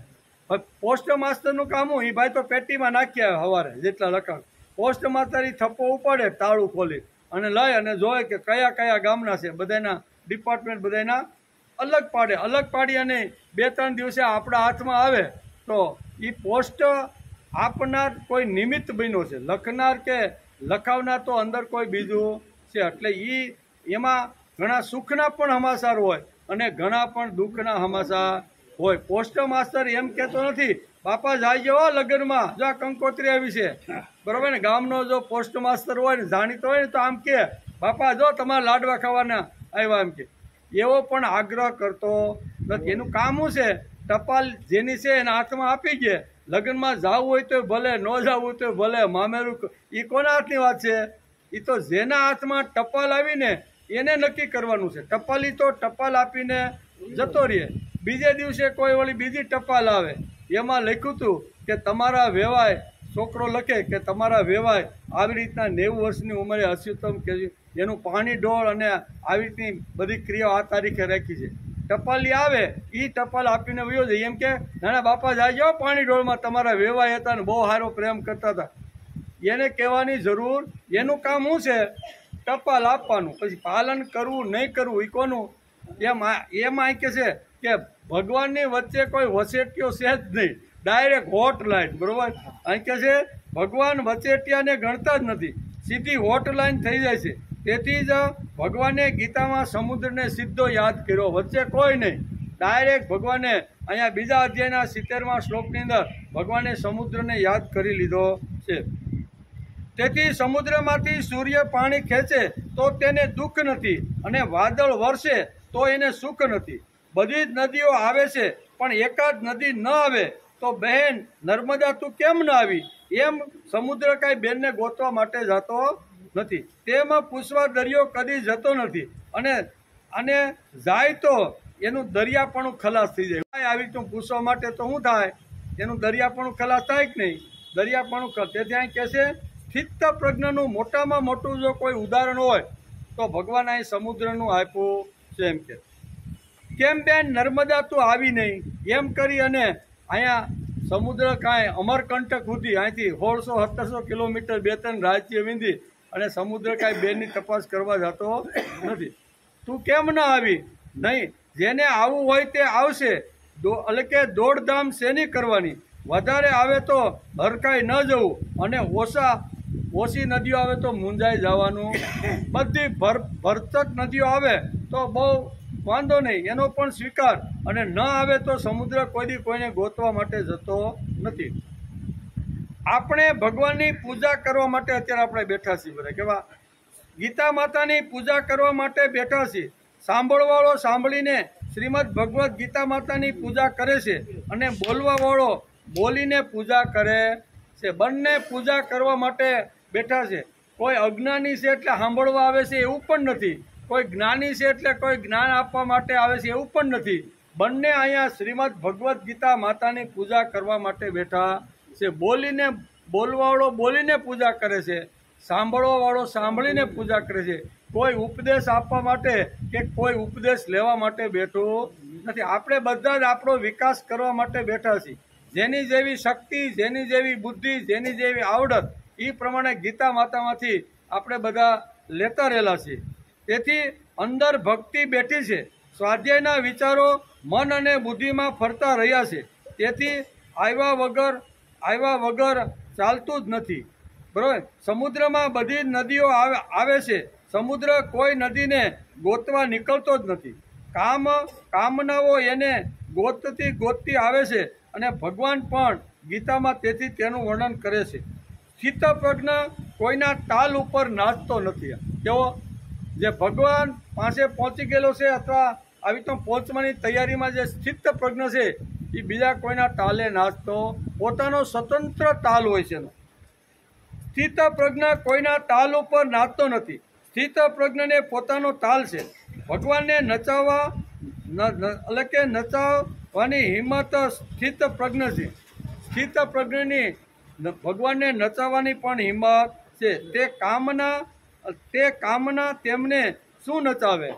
પોસ્ટ માસ્ટરનું કામ હું, એ ભાઈ તો પેટીમાં નાખી આવે સવારે જેટલા લખાણ. પોસ્ટ માસ્ટર એ થપ્પો ઉપાડે તાળું ખોલી અને લઈ અને જોવે કે કયા કયા ગામના છે, બધાના ડિપાર્ટમેન્ટ બધાના અલગ પાડે. અલગ પાડી અને 2-3 દિવસે આપણા હાથમાં આવે તો એ પોસ્ટ આપનાર કોઈ નિમિત્ત બન્યો છે, લખનાર કે લખાવનાર તો અંદર કોઈ બીજું છે. એટલે એમાં ઘણા સુખના પણ સમાચાર હોય અને ઘણા પણ દુઃખના સમાચાર હોય. પોસ્ટ માસ્ટર એમ કહેતો નથી બાપા જાય જવા લગ્નમાં, જો કંકોત્રી આવી છે, બરોબર ને. ગામનો જો પોસ્ટ માસ્ટર હોય ને, જાણીતો હોય ને, તો આમ કે બાપા જો તમારા લાડવા ખાવાના આવ્યા એમ કે. એવો પણ આગ્રહ કરતો નથી. એનું કામ શું છે, ટપાલ જેની છે એના હાથમાં આપી દે. લગ્નમાં જવું હોય તો ભલે, ન જવું હોય તો ભલે, મામેરું એ કોના હાથની વાત છે? એ તો જેના હાથમાં ટપાલ આવીને એને નક્કી કરવાનું છે. ટપાલી તો ટપાલ આપીને જતો રહે. બીજે દિવસે કોઈ વળી બીજી ટપાલ આવે, એમાં લખ્યું હતું કે તમારા વેવાય, છોકરો લખે કે તમારા વેવાય આવી રીતના 90 વર્ષની ઉંમરે અસ્યુત્તમ કે એનું પાણી ઢોળ અને આવી રીતની બધી ક્રિયાઓ આ તારીખે રાખી છે. ટપાલી આવે એ ટપાલ આપીને વયો જાય. એમ કે નાના બાપા જાય જાઓ પાણી ઢોળમાં, તમારા વેવાય હતા ને બહુ સારો પ્રેમ કરતા હતા. એને કહેવાની જરૂર, એનું કામ શું છે? ટપાલ આપવાનું. પછી પાલન કરવું નહીં કરવું એ કોનું? એમાં કે છે કે ભગવાનની વચ્ચે કોઈ વચેટિયો છે જ નહીં, ડાયરેક્ટ હોટ લાઈન. બરોબર, અહીં કે છે ભગવાન વચેટિયાને ગણતા જ નથી, સીધી હોટ લાઈન થઈ જાય છે. તેથી જ ભગવાને ગીતામાં સમુદ્રને સીધો યાદ કર્યો, વચ્ચે કોઈ નહીં. ડાયરેક્ટ ભગવાને અહીંયા બીજા અધ્યાયના 70મા શ્લોકની અંદર ભગવાને સમુદ્રને યાદ કરી લીધો છે. તેથી સમુદ્રમાંથી સૂર્ય પાણી ખેંચે તો તેને દુઃખ નથી, અને વાદળ વરસે તો એને સુખ નથી. બધી જ નદીઓ આવે છે પણ એકાદ નદી ન આવે તો બહેન નર્મદા તું કેમ ન આવી? એમ સમુદ્ર કાંઈ બેનને ગોતવા માટે જતો નથી. તેમાં પૂછવા દરિયો કદી જતો નથી, અને જાય તો એનું દરિયાપણું ખલાસ થઈ જાય. આવી રીતનું પૂછવા માટે તો શું થાય? એનું દરિયાપણું ખલાસ થાય કે નહીં? દરિયાપણું. તેથી અહીં કહે છે સ્થિત પ્રજ્ઞનું મોટામાં મોટું જો કોઈ ઉદાહરણ હોય તો ભગવાન અહીં સમુદ્રનું આપ્યું છે. એમ કે કેમ બેન નર્મદા તું આવી નહીં? એમ કરી અને અહીંયા સમુદ્ર કાંઈ અમરકંટક સુધી અહીંથી 1600-1700 કિલોમીટર 2-3 રાજ્ય વિંધી અને સમુદ્ર કાંઈ બેનની તપાસ કરવા જતો નથી. તું કેમ ન આવી? નહીં, જેને આવવું હોય તે આવશે. એટલે કે દોડધામ શેની કરવાની? વધારે આવે તો હરકાઈ ન જવું, અને ઓછી નદીઓ આવે તો મુંજાઈ જવાનું. બધી ભરચક નદીઓ આવે તો બહુ વાંધો નહીં, એનો પણ સ્વીકાર. અને ન આવે તો સમુદ્ર કોઈને ગોતવા માટે જતો નથી. આપણે ભગવાનની પૂજા કરવા માટે અત્યારે આપણે બેઠા છીએ. બધા કેવા ગીતા માતાની પૂજા કરવા માટે બેઠા છીએ. સાંભળવાવાળો સાંભળીને શ્રીમદ ભગવદ્ ગીતા માતાની પૂજા કરે છે, અને બોલવાવાળો બોલીને પૂજા કરે છે. બંને પૂજા કરવા માટે બેઠા છે. કોઈ અજ્ઞાની છે એટલે સાંભળવા આવે છે એવું પણ નથી, કોઈ જ્ઞાની છે એટલે કોઈ જ્ઞાન આપવા માટે આવે છે એવું પણ નથી. બંને અહીંયા શ્રીમદ ભગવદ્ ગીતા માતાની પૂજા કરવા માટે બેઠા છે. બોલવાવાળો બોલીને પૂજા કરે છે, સાંભળવાવાળો સાંભળીને પૂજા કરે છે. કોઈ ઉપદેશ આપવા માટે કે કોઈ ઉપદેશ લેવા માટે બેઠો નથી. આપણે બધા જ આપણો વિકાસ કરવા માટે બેઠા છીએ. જેની જેવી શક્તિ, જેની જેવી બુદ્ધિ, જેની જેવી આવડત, એ પ્રમાણે ગીતા માતામાંથી આપણે બધા લેતા રહેલા છીએ. તેથી અંદર ભક્તિ બેઠી છે. સ્વાધ્યાયના વિચારો મન અને બુદ્ધિમાં ફરતા રહ્યા છે. તેથી આવ્યા વગર ચાલતું જ નથી. બરાબર. સમુદ્રમાં બધી નદીઓ આવે છે. સમુદ્ર કોઈ નદીને ગોતવા નીકળતો જ નથી. કામનાઓ એને ગોતતી આવે છે. અને ભગવાન પણ ગીતામાં તેથી તેનું વર્ણન કરે છે. સ્થિતપ્રજ્ઞ કોઈના તાલ ઉપર નાચતો નથી. કેવો? જે ભગવાન પાસે પહોંચી ગયેલો છે અથવા આવી તો પહોંચવાની તૈયારીમાં જે સ્થિતપ્રજ્ઞ છે એ બીજા કોઈના તાલે નાચતો, પોતાનો સ્વતંત્ર તાલ હોય છે. સ્થિતપ્રજ્ઞ કોઈના તાલ ઉપર નાચતો નથી. સ્થિતપ્રજ્ઞને પોતાનો તાલ છે. ભગવાનને નચાવવાની હિંમત સ્થિતપ્રજ્ઞ છે. સ્થિતપ્રજ્ઞની ભગવાનને નચાવવાની પણ હિંમત છે. તે કામના તેમને શું નચાવે?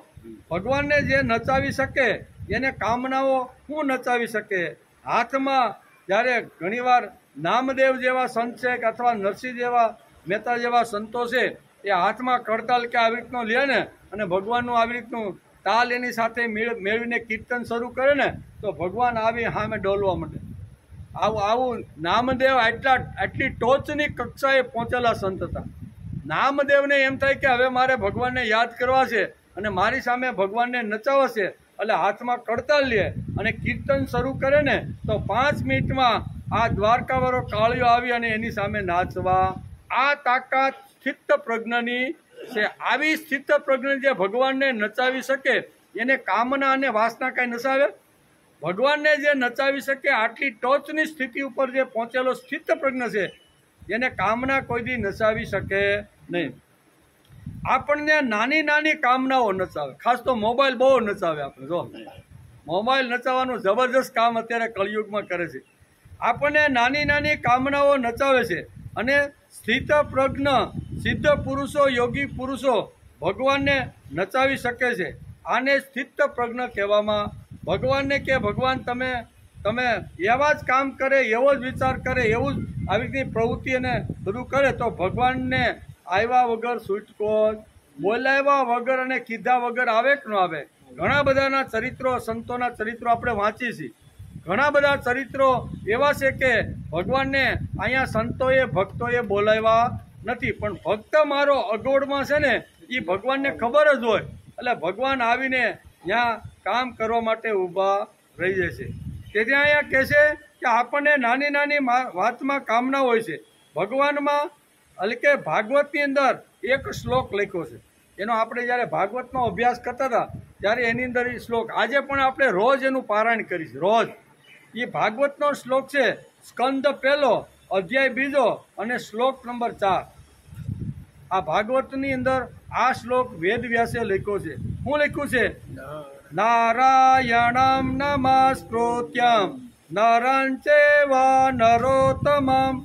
ભગવાનને જે નચાવી શકે એને કામનાઓ શું નચાવી શકે? હાથમાં જ્યારે ઘણીવાર નામદેવ જેવા સંત છે કે અથવા નરસિંહ જેવા મહેતા જેવા સંતો છે, એ હાથમાં કરતાલ કે આવી રીતનો લે ને અને ભગવાનનું આવી રીતનું તાલ એની સાથે મેળવીને કીર્તન શરૂ કરે ને તો ભગવાન આવી સામે ડોલવા માંડે. આવું નામદેવ આટલી ટોચની કક્ષાએ પહોંચેલા સંત હતા. નામદેવને એમ થાય કે હવે મારે ભગવાનને યાદ કરવા છે અને મારી સામે ભગવાનને નચાવવા છે, એટલે હાથમાં કડતાલ લે અને કીર્તન શરૂ કરે ને તો 5 મિનિટમાં આ દ્વારકાવાળો કાળિયો આવી અને એની સામે નાચવા. આ તાકાત સ્થિતપ્રજ્ઞની છે. આવી સ્થિતપ્રજ્ઞ જે ભગવાનને નચાવી શકે એને કામના અને વાસના કાંઈ નચાવે? ભગવાનને જે નચાવી શકે આટલી ટોચની સ્થિતિ ઉપર જે પહોંચેલો સ્થિતપ્રજ્ઞ છે એને કામના કોઈ દી નચાવી શકે નહીં. આપણને નાની નાની કામનાઓ નચાવે. ખાસ તો મોબાઈલ બહુ નચાવે. આપણે જો મોબાઈલ નચાવવાનું જબરજસ્ત કામ અત્યારે કળિયુગમાં કરે છે. આપણને નાની નાની કામનાઓ નચાવે છે. અને સ્થિતપ્રજ્ઞ સિદ્ધ પુરુષો, યોગી પુરુષો ભગવાનને નચાવી શકે છે. આને સ્થિતપ્રજ્ઞ કહેવામાં. ભગવાનને કે ભગવાન તમે એવા જ કામ કરે, એવો જ વિચાર કરે, એવું જ આવી રીતની પ્રવૃત્તિ અને બધું કરે તો ભગવાનને આવ્યા વગર છૂટકો, બોલાવ્યા વગર અને કીધા વગર આવે કે ન આવે? ઘણા બધાના ચરિત્રો, સંતોના ચરિત્રો આપણે વાંચીએ છીએ. ઘણા બધા ચરિત્રો એવા છે કે ભગવાનને અહીંયા સંતોએ ભક્તોએ બોલાવ્યા નથી, પણ ભક્ત મારો અગવડમાં છે ને એ ભગવાનને ખબર જ હોય એટલે ભગવાન આવીને ત્યાં કામ કરવા માટે ઊભા રહી જાય છે. તેથી અહીંયા કહે છે કે આપણને નાની નાની વાતમાં કામના હોય છે. ભગવાનમાં એટલે કે ભાગવતની અંદર એક શ્લોક લખ્યો છે. એનો આપણે જ્યારે ભાગવતનો અભ્યાસ કરતા હતા ત્યારે એની અંદર એ શ્લોક આજે પણ આપણે રોજ એનું પારાયણ કરીશું. રોજ એ ભાગવતનો શ્લોક છે, સ્કંદ 1, અધ્યાય 2 અને શ્લોક નંબર 4. આ ભાગવતની અંદર આ શ્લોક વેદ વ્યાસે લખ્યો છે. શું લખ્યું છે? નારાયણમ નમસ્કૃત્યમ નરં ચૈવ નરોત્તમં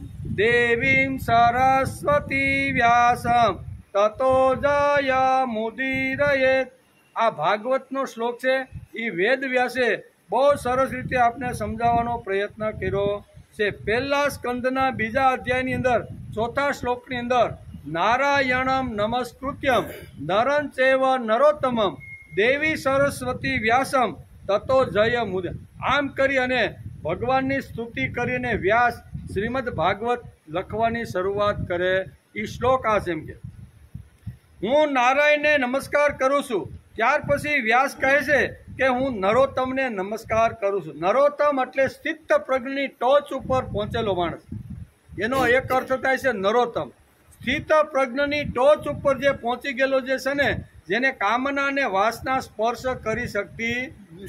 દેવીમ સરસ્વતી વ્યાસમ તતો જય મુદીરયેત. આ ભાગવતનો શ્લોક છે. એ વેદ વ્યાસે બહુ સરસ રીતે આપને સમજાવવાનો પ્રયત્ન કર્યો છે. પહેલા સ્કંદના 2 અધ્યાયની અંદર 4થા શ્લોકની અંદર નારાયણમ નમસ્કૃત્યમ નરં ચૈવ નરોત્તમમ દેવી સરસ્વતી વ્યાસમ તતો જય મુદે. આમ કરી અને ભગવાનની સ્તુતિ કરીને વ્યાસ શ્રીમદ ભાગવત લખવાની શરૂઆત કરે. એ શ્લોક આ છે એમ કે હું નારાયણને નમસ્કાર કરું છું. ત્યાર પછી વ્યાસ કહે છે કે હું નરોત્તમને નમસ્કાર કરું છું. નરોત્તમ એટલે સ્થિત પ્રજ્ઞની ટોચ ઉપર પહોંચેલો માણસ. એનો એક અર્થ થાય છે નરોત્તમ. સ્થિત પ્રજ્ઞની ટોચ ઉપર જે પહોંચી ગયેલો જે છે ને, જેને કામના અને વાસના સ્પર્શ કરી શકતી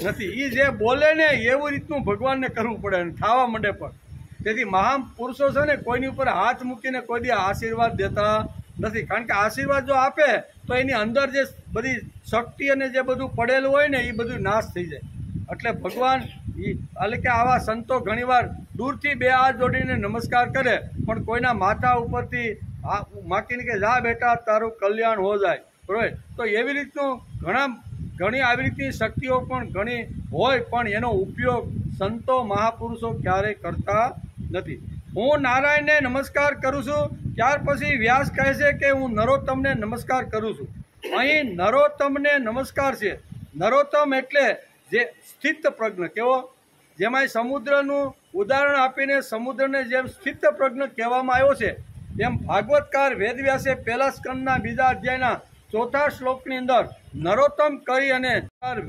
નથી, એ જે બોલે ને એવું રીતનું ભગવાનને કરવું પડે અને થવા માંડે પણ. તેથી મહાન પુરુષો છે ને કોઈની ઉપર હાથ મૂકીને કોઈ દી આશીર્વાદ દેતા નથી, કારણ કે આશીર્વાદ જો આપે તો એની અંદર જે બધી શક્તિ અને જે બધું પડેલું હોય ને એ બધું નાશ થઈ જાય. એટલે ભગવાન એટલે કે આવા સંતો ઘણીવાર દૂરથી બે હાથ જોડીને નમસ્કાર કરે, પણ કોઈના માથા ઉપરથી માકીને કે જા બેટા તારું કલ્યાણ હો જાય, બરોબર. તો એવી રીતનું ઘણી આવી રીતની શક્તિઓ પણ ઘણી હોય, પણ એનો ઉપયોગ સંતો મહાપુરુષો ક્યારેય કરતા નથી. હું નારાયણને નમસ્કાર કરું છું, ત્યાર પછી વ્યાસ કહે છે કે હું નરોત્તમને નમસ્કાર કરું છું. અહીં નરોત્તમને નમસ્કાર છે. નરોત્તમ એટલે જે સ્થિત પ્રજ્ઞ, કેવો, જેમાં સમુદ્રનું ઉદાહરણ આપીને સમુદ્રને જેમ સ્થિત પ્રજ્ઞ કહેવામાં આવ્યો છે, તેમ ભાગવતકાર વેદવ્યાસે પહેલા સ્કંદના બીજા અધ્યાયના 4થા શ્લોકની અંદર નરોત્તમ કરી અને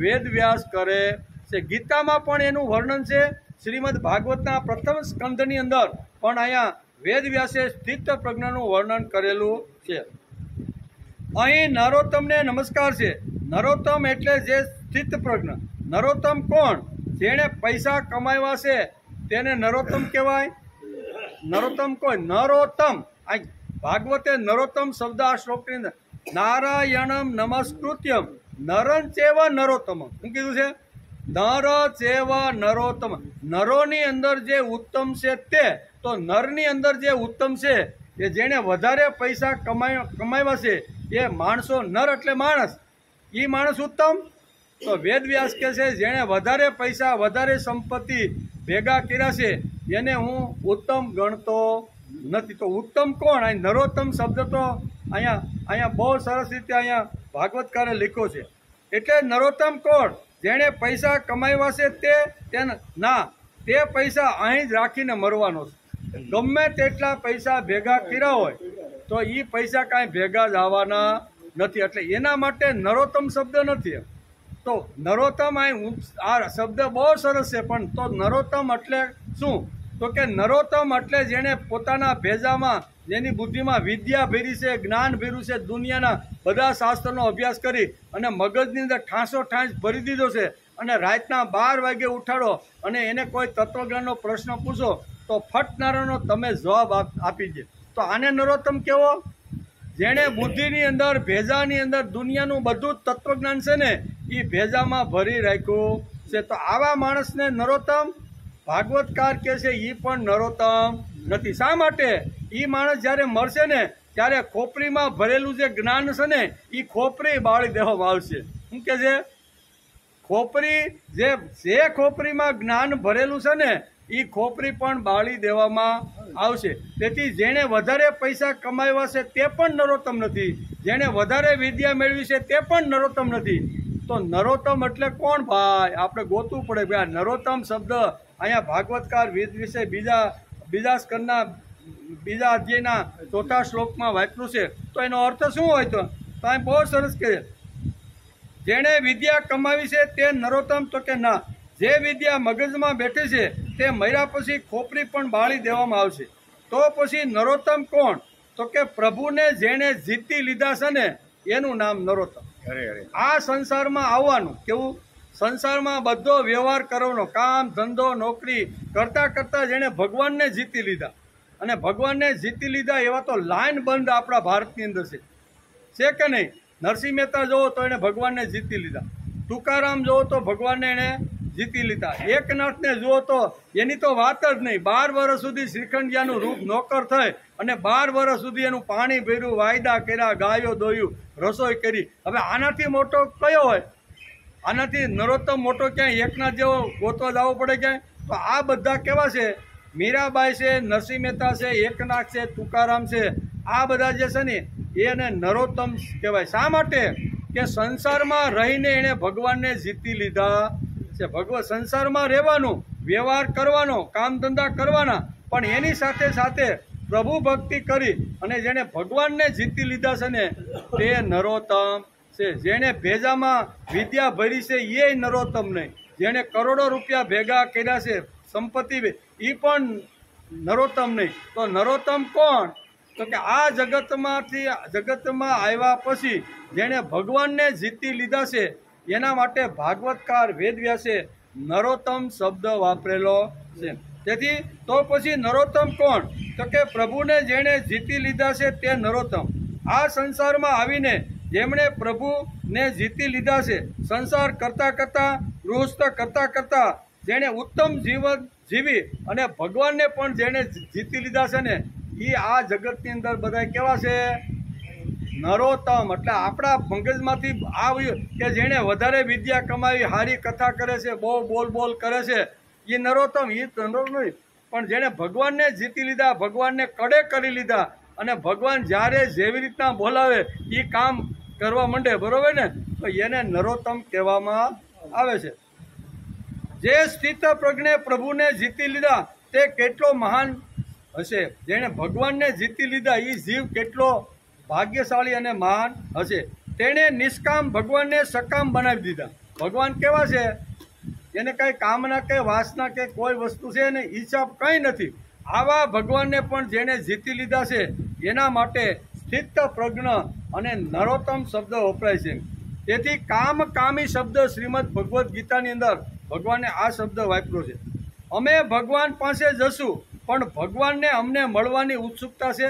વેદવ્યાસ કરે છે. ગીતામાં પણ એનું વર્ણન છે. શ્રીમદ ભાગવતના પ્રથમ સ્કંદની અંદર પણ અહીંયા વેદવ્યાસે સ્થિત પ્રજ્ઞનું વર્ણન કરેલું છે. અહીં નરોત્તમને નમસ્કાર છે. નરોત્તમ એટલે જે સ્થિત પ્રજ્ઞ. નરોત્તમ કોણ? જેણે પૈસા કમાવ્યા છે તેને નરોત્તમ કહેવાય. નરોત્તમ કોઈ નરોત્તમ, આ ભાગવતે નરોત્તમ શબ્દ આ શ્લોકની અંદર નારાયણમ નમસ્કૃત્યમ નરં ચેવ નરોત્તમ, શું કીધું છે? નર ચેવ નરોત્તમ. નરોની અંદર જે ઉત્તમ છે તે, તો નરની અંદર જે ઉત્તમ છે એ જેણે વધારે પૈસા કમાવ્યા છે એ માણસો, નર એટલે માણસ, એ માણસ ઉત્તમ. તો વેદવ્યાસ કહે છે જેણે વધારે પૈસા વધારે સંપત્તિ ભેગા કર્યા છે એને હું ઉત્તમ ગણતો નથી. તો ઉત્તમ કોણ? અહીં નરોત્તમ શબ્દ તો અહીંયા બહુ સરસ રીતે અહીંયા ભાગવતકારે લખ્યો છે. એટલે નરોત્તમ કોણ? જેણે પૈસા કમાવ્યા છે તે પૈસા અહીં જ રાખીને મરવાનો છે. ગમે તેટલા પૈસા ભેગા કર્યા હોય તો એ પૈસા કાંઈ ભેગા જ આવવાના નથી. એટલે એના માટે નરોત્તમ શબ્દ નથી. તો નરોત્તમ આ શબ્દ બહુ સરસ છે, પણ તો નરોત્તમ એટલે શું? તો કે નરોત્તમ એટલે જેણે પોતાના ભેજામાં, જેની બુદ્ધિમાં વિદ્યા ભેરી છે, જ્ઞાન ભેર્યું છે, દુનિયાના બધા શાસ્ત્રનો અભ્યાસ કરી અને મગજની અંદર ઠાંસો ઠાંસ ભરી દીધો છે, અને રાતના 12 વાગે ઉઠાડો અને એને કોઈ તત્વજ્ઞાનનો પ્રશ્ન પૂછો તો ફટનારાનો તમે જવાબ આપી દે. તો આને નરોત્તમ કેવો? જેણે બુદ્ધિની અંદર, ભેજાની અંદર દુનિયાનું બધું તત્વજ્ઞાન છે ને એ ભેજામાં ભરી રાખ્યું છે. તો આવા માણસને નરોત્તમ ભાગવતકાર કહે છે એ પણ નરોત્તમ નથી. શા માટે? એ માણસ જ્યારે મરશે ને ત્યારે ખોપરીમાં ભરેલું જે જ્ઞાન છે ને એ ખોપરી બાળી દેવામાં આવશે. શું કે છે? ખોપરી જે ખોપરીમાં જ્ઞાન ભરેલું છે ને એ ખોપરી પણ બાળી દેવામાં આવશે. તેથી જેણે વધારે પૈસા કમાવ્યા છે તે પણ નરોત્તમ નથી, જેણે વધારે વિદ્યા મેળવી છે તે પણ નરોત્તમ નથી. તો નરોત્તમ એટલે કોણ ભાઈ? આપણે ગોતવું પડે. ભાઈ આ નરોત્તમ શબ્દ અહીંયા ભાગવતકાર વેદ વિશે બીજા સ્કંદના બીજા અધ્યાયના 4થા શ્લોકમાં વાપર્યું છે. તો એનો અર્થ શું હોય? તો અહીં બહુ સરસ કહે, જેણે વિદ્યા કમાવી છે તે નરોત્તમ. તો કે ના, જે વિદ્યા મગજમાં બેઠી છે તે મર્યા પછી ખોપરી પણ બાળી દેવામાં આવશે. તો પછી નરોત્તમ કોણ? તો કે પ્રભુને જેણે જીતી લીધા છે ને એનું નામ નરોત્તમ. આ સંસારમાં આવવાનું કેવું? સંસારમાં બધો વ્યવહાર કરવાનો, કામ ધંધો નોકરી કરતા જેણે ભગવાનને જીતી લીધા, અને ભગવાનને જીતી લીધા એવા તો લાઈન બંધ આપણા ભારતની અંદર છે કે નહીં? નરસિંહ મહેતા જોવો તો એને ભગવાનને જીતી લીધા, તુકારામ જોવો તો ભગવાનને એને જીતી લીધા, એકનાથને જુઓ તો એની તો વાત જ નહીં. 12 વર્ષ સુધી શ્રીખંડિયાનું રૂપ નોકર થઈ અને 12 વર્ષ સુધી એનું પાણી ભર્યું, વાયદા કર્યા, ગાયો દોયું, રસોઈ કરી. હવે આનાથી મોટો કયો હોય? આનાથી નરોત્તમ મોટો ક્યાંય એકનાથ જેવો ગોતવા જવો પડે ક્યાંય? તો આ બધા કેવા છે? મીરાબાઈ છે, નરસિંહ મહેતા છે, એકનાથ છે, તુકારામ છે, આ બધા જે છે ને એને નરોત્તમ કહેવાય. શા માટે? કે સંસારમાં રહીને એણે ભગવાનને જીતી લીધા છે. સંસારમાં રહેવાનું, વ્યવહાર કરવાનો, કામ ધંધા કરવાના, પણ એની સાથે સાથે પ્રભુ ભક્તિ કરી અને જેણે ભગવાનને જીતી લીધા છે ને તે નરોત્તમ છે. જેણે ભેજામાં વિદ્યા ભરી છે એ નરોત્તમ નહીં. જેણે કરોડો રૂપિયા ભેગા કર્યા છે, સંપત્તિ, એ પણ નરોત્તમ નહીં. તો નરોત્તમ કોણ? તો કે આ જગતમાં આવ્યા પછી જેણે ભગવાનને જીતી લીધા છે એના માટે ભાગવતકાર વેદવ્યાસે નરોત્તમ શબ્દ વાપરેલો છે. તેથી તો પછી નરોત્તમ કોણ? તો કે પ્રભુને જેણે જીતી લીધા છે તે નરોત્તમ. આ સંસારમાં આવીને જેમણે પ્રભુને જીતી લીધા છે, સંસાર કરતાં કરતાં ગૃહસ્થ કરતાં કરતાં જેણે ઉત્તમ જીવન જીવી અને ભગવાનને પણ જેણે જીતી લીધા છે ને, એ આ જગતની અંદર બધા કેવા છે? નરોત્તમ. એટલે આપણા મગજમાંથી આવ્યું કે જેણે વધારે વિદ્યા કમાવી, સારી કથા કરે છે, બહુ બોલ કરે છે, એ નરોત્તમ. એ નરો નહીં, પણ જેણે ભગવાનને જીતી લીધા, ભગવાનને કડે કરી લીધા અને ભગવાન જ્યારે જેવી રીતના બોલાવે એ કામ કરવા માંડે, બરોબર ને, તો એને નરોત્તમ કહેવામાં આવે છે. જે સ્થિત પ્રજ્ઞે પ્રભુને જીતી લીધા તે કેટલો મહાન હશે. જેણે ભગવાનને જીતી લીધા એ જીવ કેટલો ભાગ્યશાળી અને મહાન હશે. તેણે નિષ્કામ ભગવાનને સકામ બનાવી દીધા. ભગવાન કેવા છે? એને કઈ કામના કે વાસના કે કોઈ વસ્તુ છે ને હિસાબ કંઈ નથી. આવા ભગવાનને પણ જેણે જીતી લીધા છે એના માટે સ્થિત પ્રજ્ઞ અને નરોત્તમ શબ્દ વપરાય છે. તેથી કામી શબ્દ શ્રીમદ ભગવદ્ ગીતાની અંદર ભગવાને આ શબ્દ વાપર્યો છે. અમે ભગવાન પાસે જશું, પણ ભગવાનને અમને મળવાની ઉત્સુકતા છે.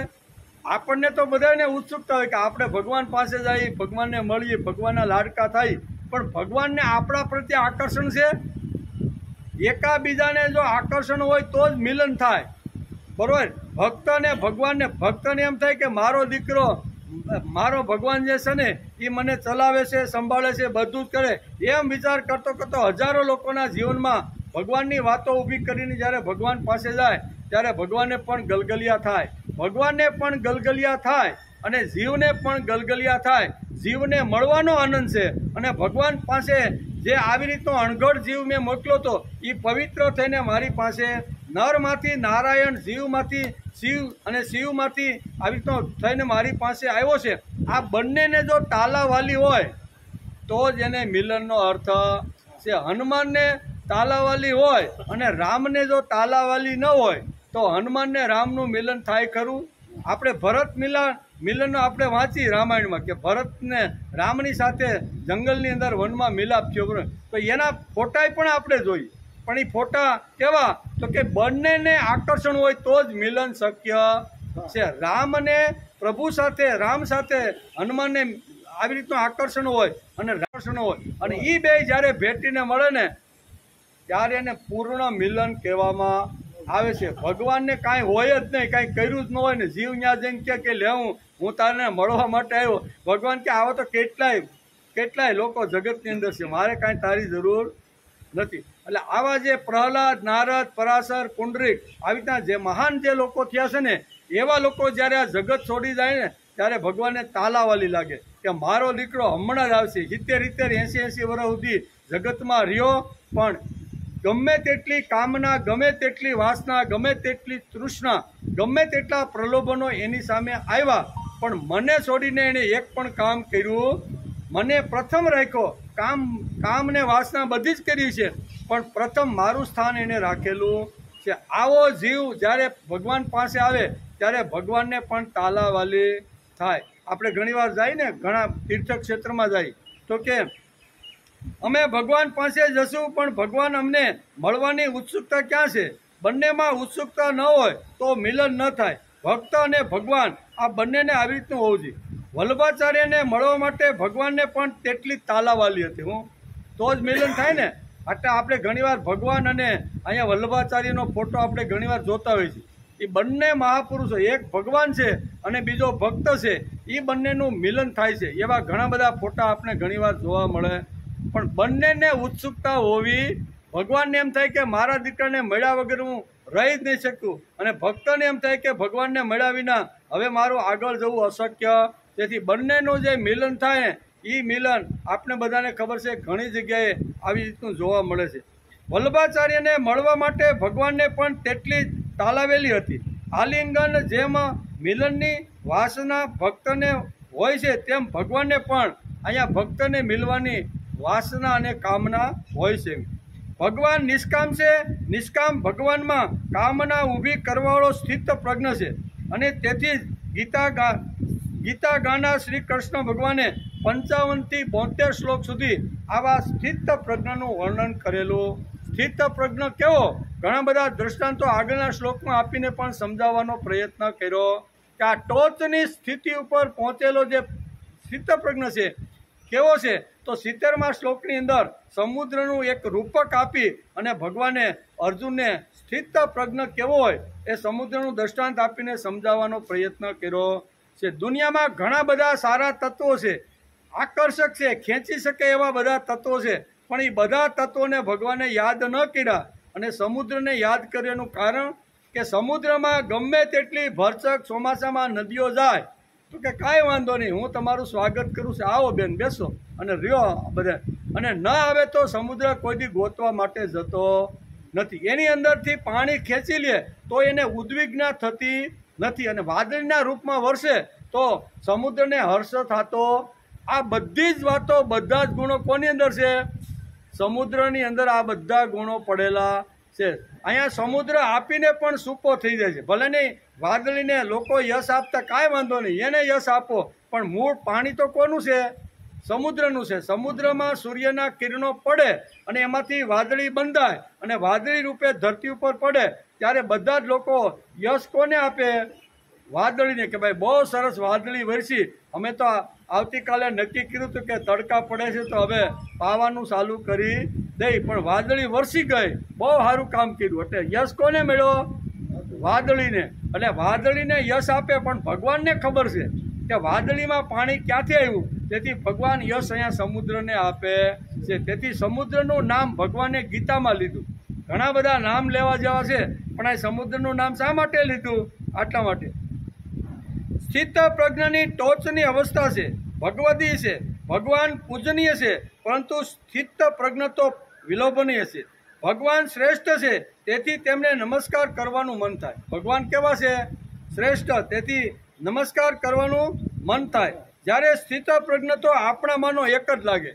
આપણને તો બધાને ઉત્સુકતા હોય કે આપણે ભગવાન પાસે જઈએ, ભગવાનને મળીએ, ભગવાનના લાડકા થાય, પણ ભગવાનને આપણા પ્રત્યે આકર્ષણ છે? એકાબીજાને જો આકર્ષણ હોય તો જ મિલન થાય, બરોબર. ભક્તને ભગવાનને, ભક્તને એમ થાય કે મારો દીકરો, મારો ભગવાન જે છે ને એ મને ચલાવે છે, સંભાળે છે, બધું જ કરે, એમ વિચાર કરતો કરતો હજારો લોકોના જીવનમાં ભગવાનની વાતો ઊભી કરીને જ્યારે ભગવાન પાસે જાય ત્યારે ભગવાનને પણ ગલગલિયા થાય, ભગવાનને પણ ગલગલિયા થાય અને જીવને પણ ગલગલિયા થાય. જીવને મળવાનો આનંદ છે અને ભગવાન પાસે જે આવી રીતનો અણઘડ જીવ મેં મોકલ્યો હતો એ પવિત્ર થઈને મારી પાસે નરમાંથી નારાયણ, જીવમાંથી શિવ અને શિવમાંથી આવી રીતનો થઈને મારી પાસે આવ્યો છે. આ બંનેને જો તાલાવાલી હોય તો જ એને મિલનનો અર્થ છે. હનુમાનને તાલાવાલી હોય અને રામને જો તાલાવાલી ન હોય તો હનુમાનને રામનું મિલન થાય ખરું? આપણે ભરત મિલન આપણે વાંચી રામાયણમાં કે ભરતને રામની સાથે જંગલની અંદર વનમાં મિલાપ થયો, બરાબર. તો એના ફોટાય પણ આપણે જોઈએ, પણ એ ફોટા કેવા? તો કે બંનેને આકર્ષણ હોય તો જ મિલન શક્ય છે. રામને પ્રભુ સાથે, રામ સાથે હનુમાનને આવી રીતનું આકર્ષણ હોય અને આકર્ષણ હોય અને એ બે જ્યારે ભેટીને મળે ને ત્યારે એને પૂર્ણ મિલન કહેવામાં આવે છે. ભગવાનને કાંઈ હોય જ નહીં, કાંઈ કર્યું જ ન હોય ને જીવ ત્યાં જઈને કે લે હું તારને મળવા માટે આવ્યો. ભગવાન કે આવા તો કેટલાય લોકો જગતની અંદર છે, મારે કાંઈ તારી જરૂર નથી. એટલે આવા જે પ્રહલાદ, નારદ, પરાશર, પુંડરીક આવી રીતના જે મહાન જે લોકો થયા છે ને એવા લોકો જ્યારે આ જગત છોડી જાય ને ત્યારે ભગવાનને તાલાવાલી લાગે કે મારો દીકરો હમણાં જ આવશે. 70, 80 વર્ષ સુધી જગતમાં રહ્યો, પણ ગમે તેટલી કામના, ગમે તેટલી વાસના, ગમે તેટલી તૃષ્ણા, ગમે તેટલા પ્રલોભનો એની સામે આવ્યા, પણ મને છોડીને એણે એક પણ કામ કર્યું. મને પ્રથમ રાખ્યો. કામ ને વાસના બધી જ કરી છે, પણ પ્રથમ મારું સ્થાન એને રાખેલું છે. આવો જીવ જ્યારે ભગવાન પાસે આવે ત્યારે ભગવાનને પણ તાલાવાલી થાય. આપણે ઘણીવાર જાય ને, ઘણા તીર્થ ક્ષેત્રમાં જાય તો કે અમે ભગવાન પાસે જશું, પણ ભગવાન અમને મળવાની ઉત્સુકતા ક્યાં છે? બંનેમાં ઉત્સુકતા ન હોય તો મિલન ન થાય. ભક્ત અને ભગવાન આ બંનેને આવી રીતનું હોવું જોઈએ. વલ્લભાચાર્યને મળવા માટે ભગવાનને પણ તેટલી તાલાવાલી હતી, તો જ મિલન થાય ને. એટલે આપણે ઘણીવાર ભગવાન અને અહીંયા વલ્લભાચાર્યનો ફોટો આપણે ઘણીવાર જોતા હોઈએ છીએ. એ બંને મહાપુરુષો, એક ભગવાન છે અને બીજો ભક્ત છે, એ બંનેનું મિલન થાય છે. એવા ઘણા બધા ફોટા આપણે ઘણીવાર જોવા મળે. પણ બંનેને ઉત્સુકતા હોવી. ભગવાનને એમ થાય કે મારા દીકરાને મળ્યા વગર હું રહી જ નહીં શકું, અને ભક્તને એમ થાય કે ભગવાનને મળ્યા વિના હવે મારું આગળ જવું અશક્ય. તેથી બંનેનું જે મિલન થાય એ મિલન આપણે બધાને ખબર છે ઘણી જગ્યાએ આવી રીતનું જોવા મળે છે. વલ્લભાચાર્યને મળવા માટે ભગવાનને પણ તેટલી તાલાવેલી હતી. આલિંગન જેમ મિલનની વાસના ભક્તને હોય છે તેમ ભગવાનને પણ અહીંયા ભક્તને મિલવાની વાસના અને કામના હોય છે. ભગવાન નિષ્કામ છે. નિષ્કામ ભગવાનમાં કામના ઊભી કરવાવાળો સ્થિત પ્રજ્ઞ છે. અને તેથી જ ગીતા ગાના શ્રી કૃષ્ણ ભગવાને 55 થી 72 શ્લોક સુધી આવા સ્થિત પ્રજ્ઞનું વર્ણન કરેલું. સ્થિત પ્રજ્ઞ કેવો? ઘણા બધા દ્રષ્ટાંતો આગળના શ્લોકમાં આપીને પણ સમજાવવાનો પ્રયત્ન કર્યો કે આ ટોચની સ્થિતિ ઉપર પહોંચેલો જે સ્થિતપ્રજ્ઞ છે કેવો છે, તો 70મા શ્લોકની અંદર સમુદ્રનું એક રૂપક આપી અને ભગવાને અર્જુનને સ્થિતપ્રજ્ઞ કેવો હોય એ સમુદ્રનું દ્રષ્ટાંત આપીને સમજાવવાનો પ્રયત્ન કર્યો છે. દુનિયામાં ઘણા બધા સારા તત્વો છે, આકર્ષક છે, ખેંચી શકે એવા બધા તત્વો છે, પણ એ બધા તત્વોને ભગવાને યાદ ન કર્યા અને સમુદ્રને યાદ કર્યાનું કારણ કે સમુદ્રમાં ગમે તેટલી ભરચક ચોમાસામાં નદીઓ જાય તો કે કાંઈ વાંધો નહીં, હું તમારું સ્વાગત કરું છું, આવો બેન બેસો અને રહ્યો બધા, અને ન આવે તો સમુદ્ર કોઈ દી ગોતવા માટે જતો નથી. એની અંદરથી પાણી ખેંચી લે તો એને ઉદ્વિગ્ના થતી નથી, અને વાદળના રૂપમાં વરસે તો સમુદ્રને હર્ષ થતો. આ બધી જ વાતો, બધા જ ગુણો કોની અંદર છે? સમુદ્રની અંદર આ બધા ગુણો પડેલા છે. અહીંયા સમુદ્ર આપીને પણ સૂકો થઈ જાય છે. ભલે નહીં વાદળીને લોકો યશ આપતા કાંઈ વાંધો નહીં, એને યશ આપો, પણ મૂળ પાણી તો કોનું છે? સમુદ્રનું છે. સમુદ્રમાં સૂર્યના કિરણો પડે અને એમાંથી વાદળી બંધાય અને વાદળી રૂપે ધરતી ઉપર પડે ત્યારે બધા જ લોકો યશ કોને આપે? વાદળીને, કે ભાઈ બહુ સરસ વાદળી વરસી, અમે તો આવતીકાલે નક્કી કર્યું હતું કે તડકા પડે છે તો હવે પાવાનું ચાલુ કરી દઈ, પણ વાદળી વરસી ગઈ, બહુ સારું કામ કર્યું. એટલે યશ કોને મળ્યો? વાદળીને. અને વાદળીને યશ આપે, પણ ભગવાનને ખબર છે કે વાદળીમાં પાણી ક્યાંથી આવ્યું, તેથી ભગવાન યશ અહીંયા સમુદ્રને આપે છે. તેથી સમુદ્રનું નામ ભગવાને ગીતામાં લીધું. ઘણા બધા નામ લેવા જેવા છે, પણ આ સમુદ્રનું નામ શા માટે લીધું? આટલા માટે. સ્થિત પ્રજ્ઞની ટોચની અવસ્થા છે, ભગવદી છે, ભગવાન પૂજનીય છે, પરંતુ સ્થિત પ્રજ્ઞ તો વિલોભનીય છે. ભગવાન શ્રેષ્ઠ છે, તેથી તેમને નમસ્કાર કરવાનું મન થાય. ભગવાન કેવા છે? શ્રેષ્ઠ, તેથી નમસ્કાર કરવાનું મન થાય. જ્યારે સ્થિત પ્રજ્ઞ તો આપણામાંનો એક જ લાગે,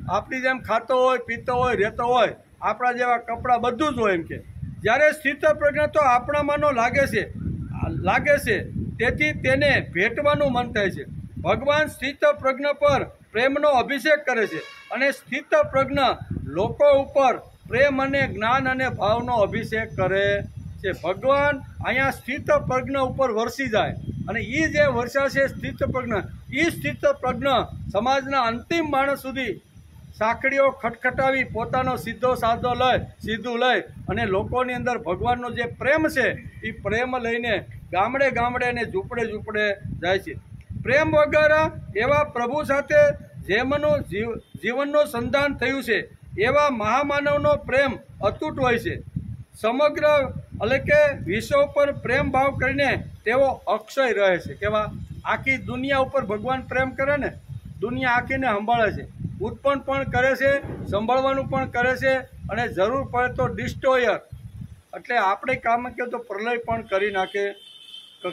આપણી જેમ ખાતો હોય, પીતો હોય, રહેતો હોય, આપણા જેવા કપડાં બધું જ હોય એમ કે. જ્યારે સ્થિત પ્રજ્ઞ તો આપણામાંનો લાગે છે, તેથી તેને ભેટવાનું મન થાય છે. ભગવાન સ્થિત પ્રજ્ઞ પર પ્રેમનો અભિષેક કરે છે અને સ્થિત પ્રજ્ઞ લોકો ઉપર પ્રેમ અને જ્ઞાન અને ભાવનો અભિષેક કરે છે. ભગવાન અહીંયા સ્થિત પ્રજ્ઞ ઉપર વરસી જાય અને એ જે વર્ષાશે સ્થિત પ્રજ્ઞ, એ સ્થિત પ્રજ્ઞ સમાજના અંતિમ માણસ સુધી સાંકળીઓ ખટખટાવી પોતાનો સીધું લઈ અને લોકોની અંદર ભગવાનનો જે પ્રેમ છે એ પ્રેમ લઈને ગામડે ગામડે અને ઝૂંપડે જાય છે. પ્રેમ વગર એવા પ્રભુ સાથે જેમનું જીવનનું સંધાન થયું છે એવા મહામાનવનો પ્રેમ અતૂટ હોય છે. સમગ્ર એટલે કે વિશ્વ ઉપર પ્રેમ ભાવ કરીને તેઓ અક્ષય રહે છે. કેવા? આખી દુનિયા ઉપર ભગવાન પ્રેમ કરે ને, દુનિયા આખીને સંભાળે છે, ઉત્પન્ન પણ કરે છે, સંભાળવાનું પણ કરે છે, અને જરૂર પડે તો ડિસ્ટ્રોયર એટલે આપણે કામ કહે તો પ્રલય પણ કરી નાખે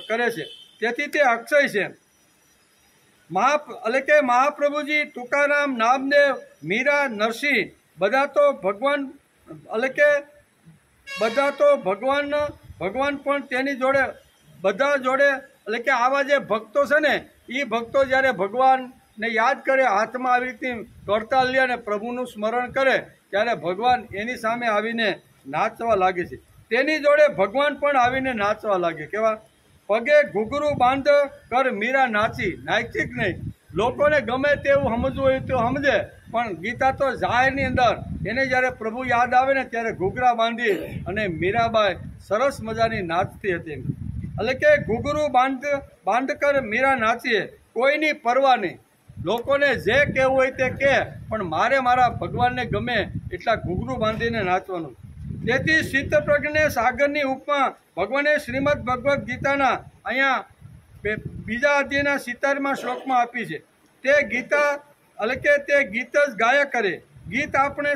કરે છે. તેથી તે અક્ષય છે. એટલે કે મહાપ્રભુજી, તુકારામ, નામદેવ, મીરા, નરસિંહ બધા તો ભગવાન પણ તેની જોડે બધા જોડે એટલે કે આવા જે ભક્તો છે ને, એ ભક્તો જ્યારે ભગવાનને યાદ કરે, હાથમાં આવી રીતે કરતાલ લે અને પ્રભુનું સ્મરણ કરે ત્યારે ભગવાન એની સામે આવીને નાચવા લાગે છે. તેની જોડે ભગવાન પણ આવીને નાચવા લાગે. કેવા? પગે ઘૂઘરું બાંધ કર મીરા નાચી કે નહીં. લોકોને ગમે તેવું સમજવું હોય તો સમજે, પણ ગીતા તો જાહેરની અંદર એને જ્યારે પ્રભુ યાદ આવે ને ત્યારે ઘૂઘરા બાંધી અને મીરાબાઈ સરસ મજાની નાચતી હતી. એટલે કે ઘૂઘરું બાંધ કર મીરા નાચીએ, કોઈની પરવા નહીં, લોકોને જે કહેવું હોય તે કહે, પણ મારા ભગવાનને ગમે એટલા ઘૂઘરું બાંધીને નાચવાનું. તેથી સ્થિતપ્રજ્ઞને સાગરની ઉપમા ભગવાને શ્રીમદ ભગવદ્ ગીતાના અહીંયા બીજા અધ્યાયના 70મા શ્લોકમાં આપી છે. તે ગીતા એટલે કે તે ગીત જ ગાયા કરે. ગીત આપણે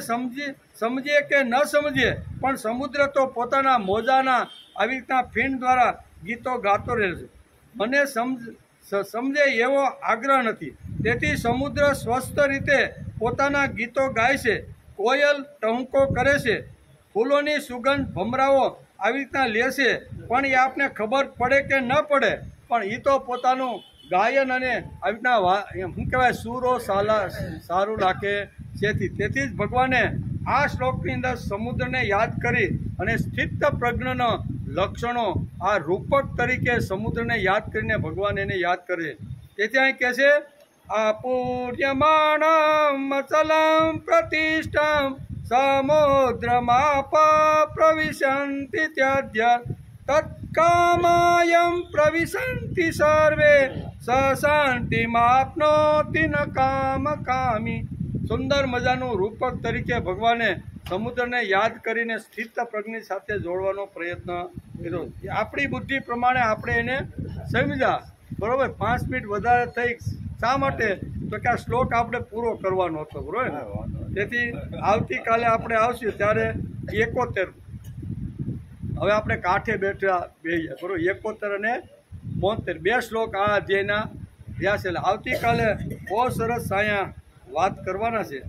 સમજીએ કે ન સમજીએ, પણ સમુદ્ર તો પોતાના મોજાના આવી રીતના ફીણ દ્વારા ગીતો ગાતો રહે છે. મને સમજે એવો આગ્રહ નથી, તેથી સમુદ્ર સ્વસ્થ રીતે પોતાના ગીતો ગાય છે. કોયલ ટહુકો કરે છે, ફૂલોની સુગંધ ભમરાઓ આવી રીતના લે છે, પણ એ આપને ખબર પડે કે ન પડે, પણ એ તો પોતાનું ગાયન અને આવી રીતના શું કહેવાય સૂરો સારું રાખે છે. તેથી જ ભગવાને આ શ્લોકની અંદર સમુદ્રને યાદ કરી અને સ્થિત પ્રજ્ઞનો લક્ષણો આ રૂપક તરીકે સમુદ્રને યાદ કરીને ભગવાન એને યાદ કરે. તેથી અહીં કહે છે આપૂર્યમાણમ અચલમ પ્રતિષ્ઠમ સમુદ્રમાપ પ્રવિશંતિ ત્યાદ્ય તત્કામાયમ પ્રવિશંતિ સર્વે સશાંતિમાપ્નોતિ ન કામકામી. સુંદર મજાનું રૂપક તરીકે ભગવાને સમુદ્રને યાદ કરીને સ્થિત પ્રજ્ઞ સાથે જોડવાનો પ્રયત્ન કર્યો. આપણી બુદ્ધિ પ્રમાણે આપણે એને સમજ્યા, બરોબર. 5 મિનિટ વધારે થઈ. શા માટે? તો કે આ શ્લોક આપણે પૂરો કરવાનો હતો, બરોબર. તેથી આવતીકાલે આપણે આવશું ત્યારે 71. હવે આપણે કાંઠે બેઠા બેહીએ, બરોબર. 71 અને 72 2 શ્લોક આ અધ્યાયના રહ્યા છે. એટલે આવતીકાલે બહુ સરસ અહીંયા વાત કરવાના છે.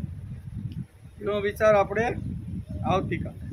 એનો વિચાર આપણે આવતીકાલે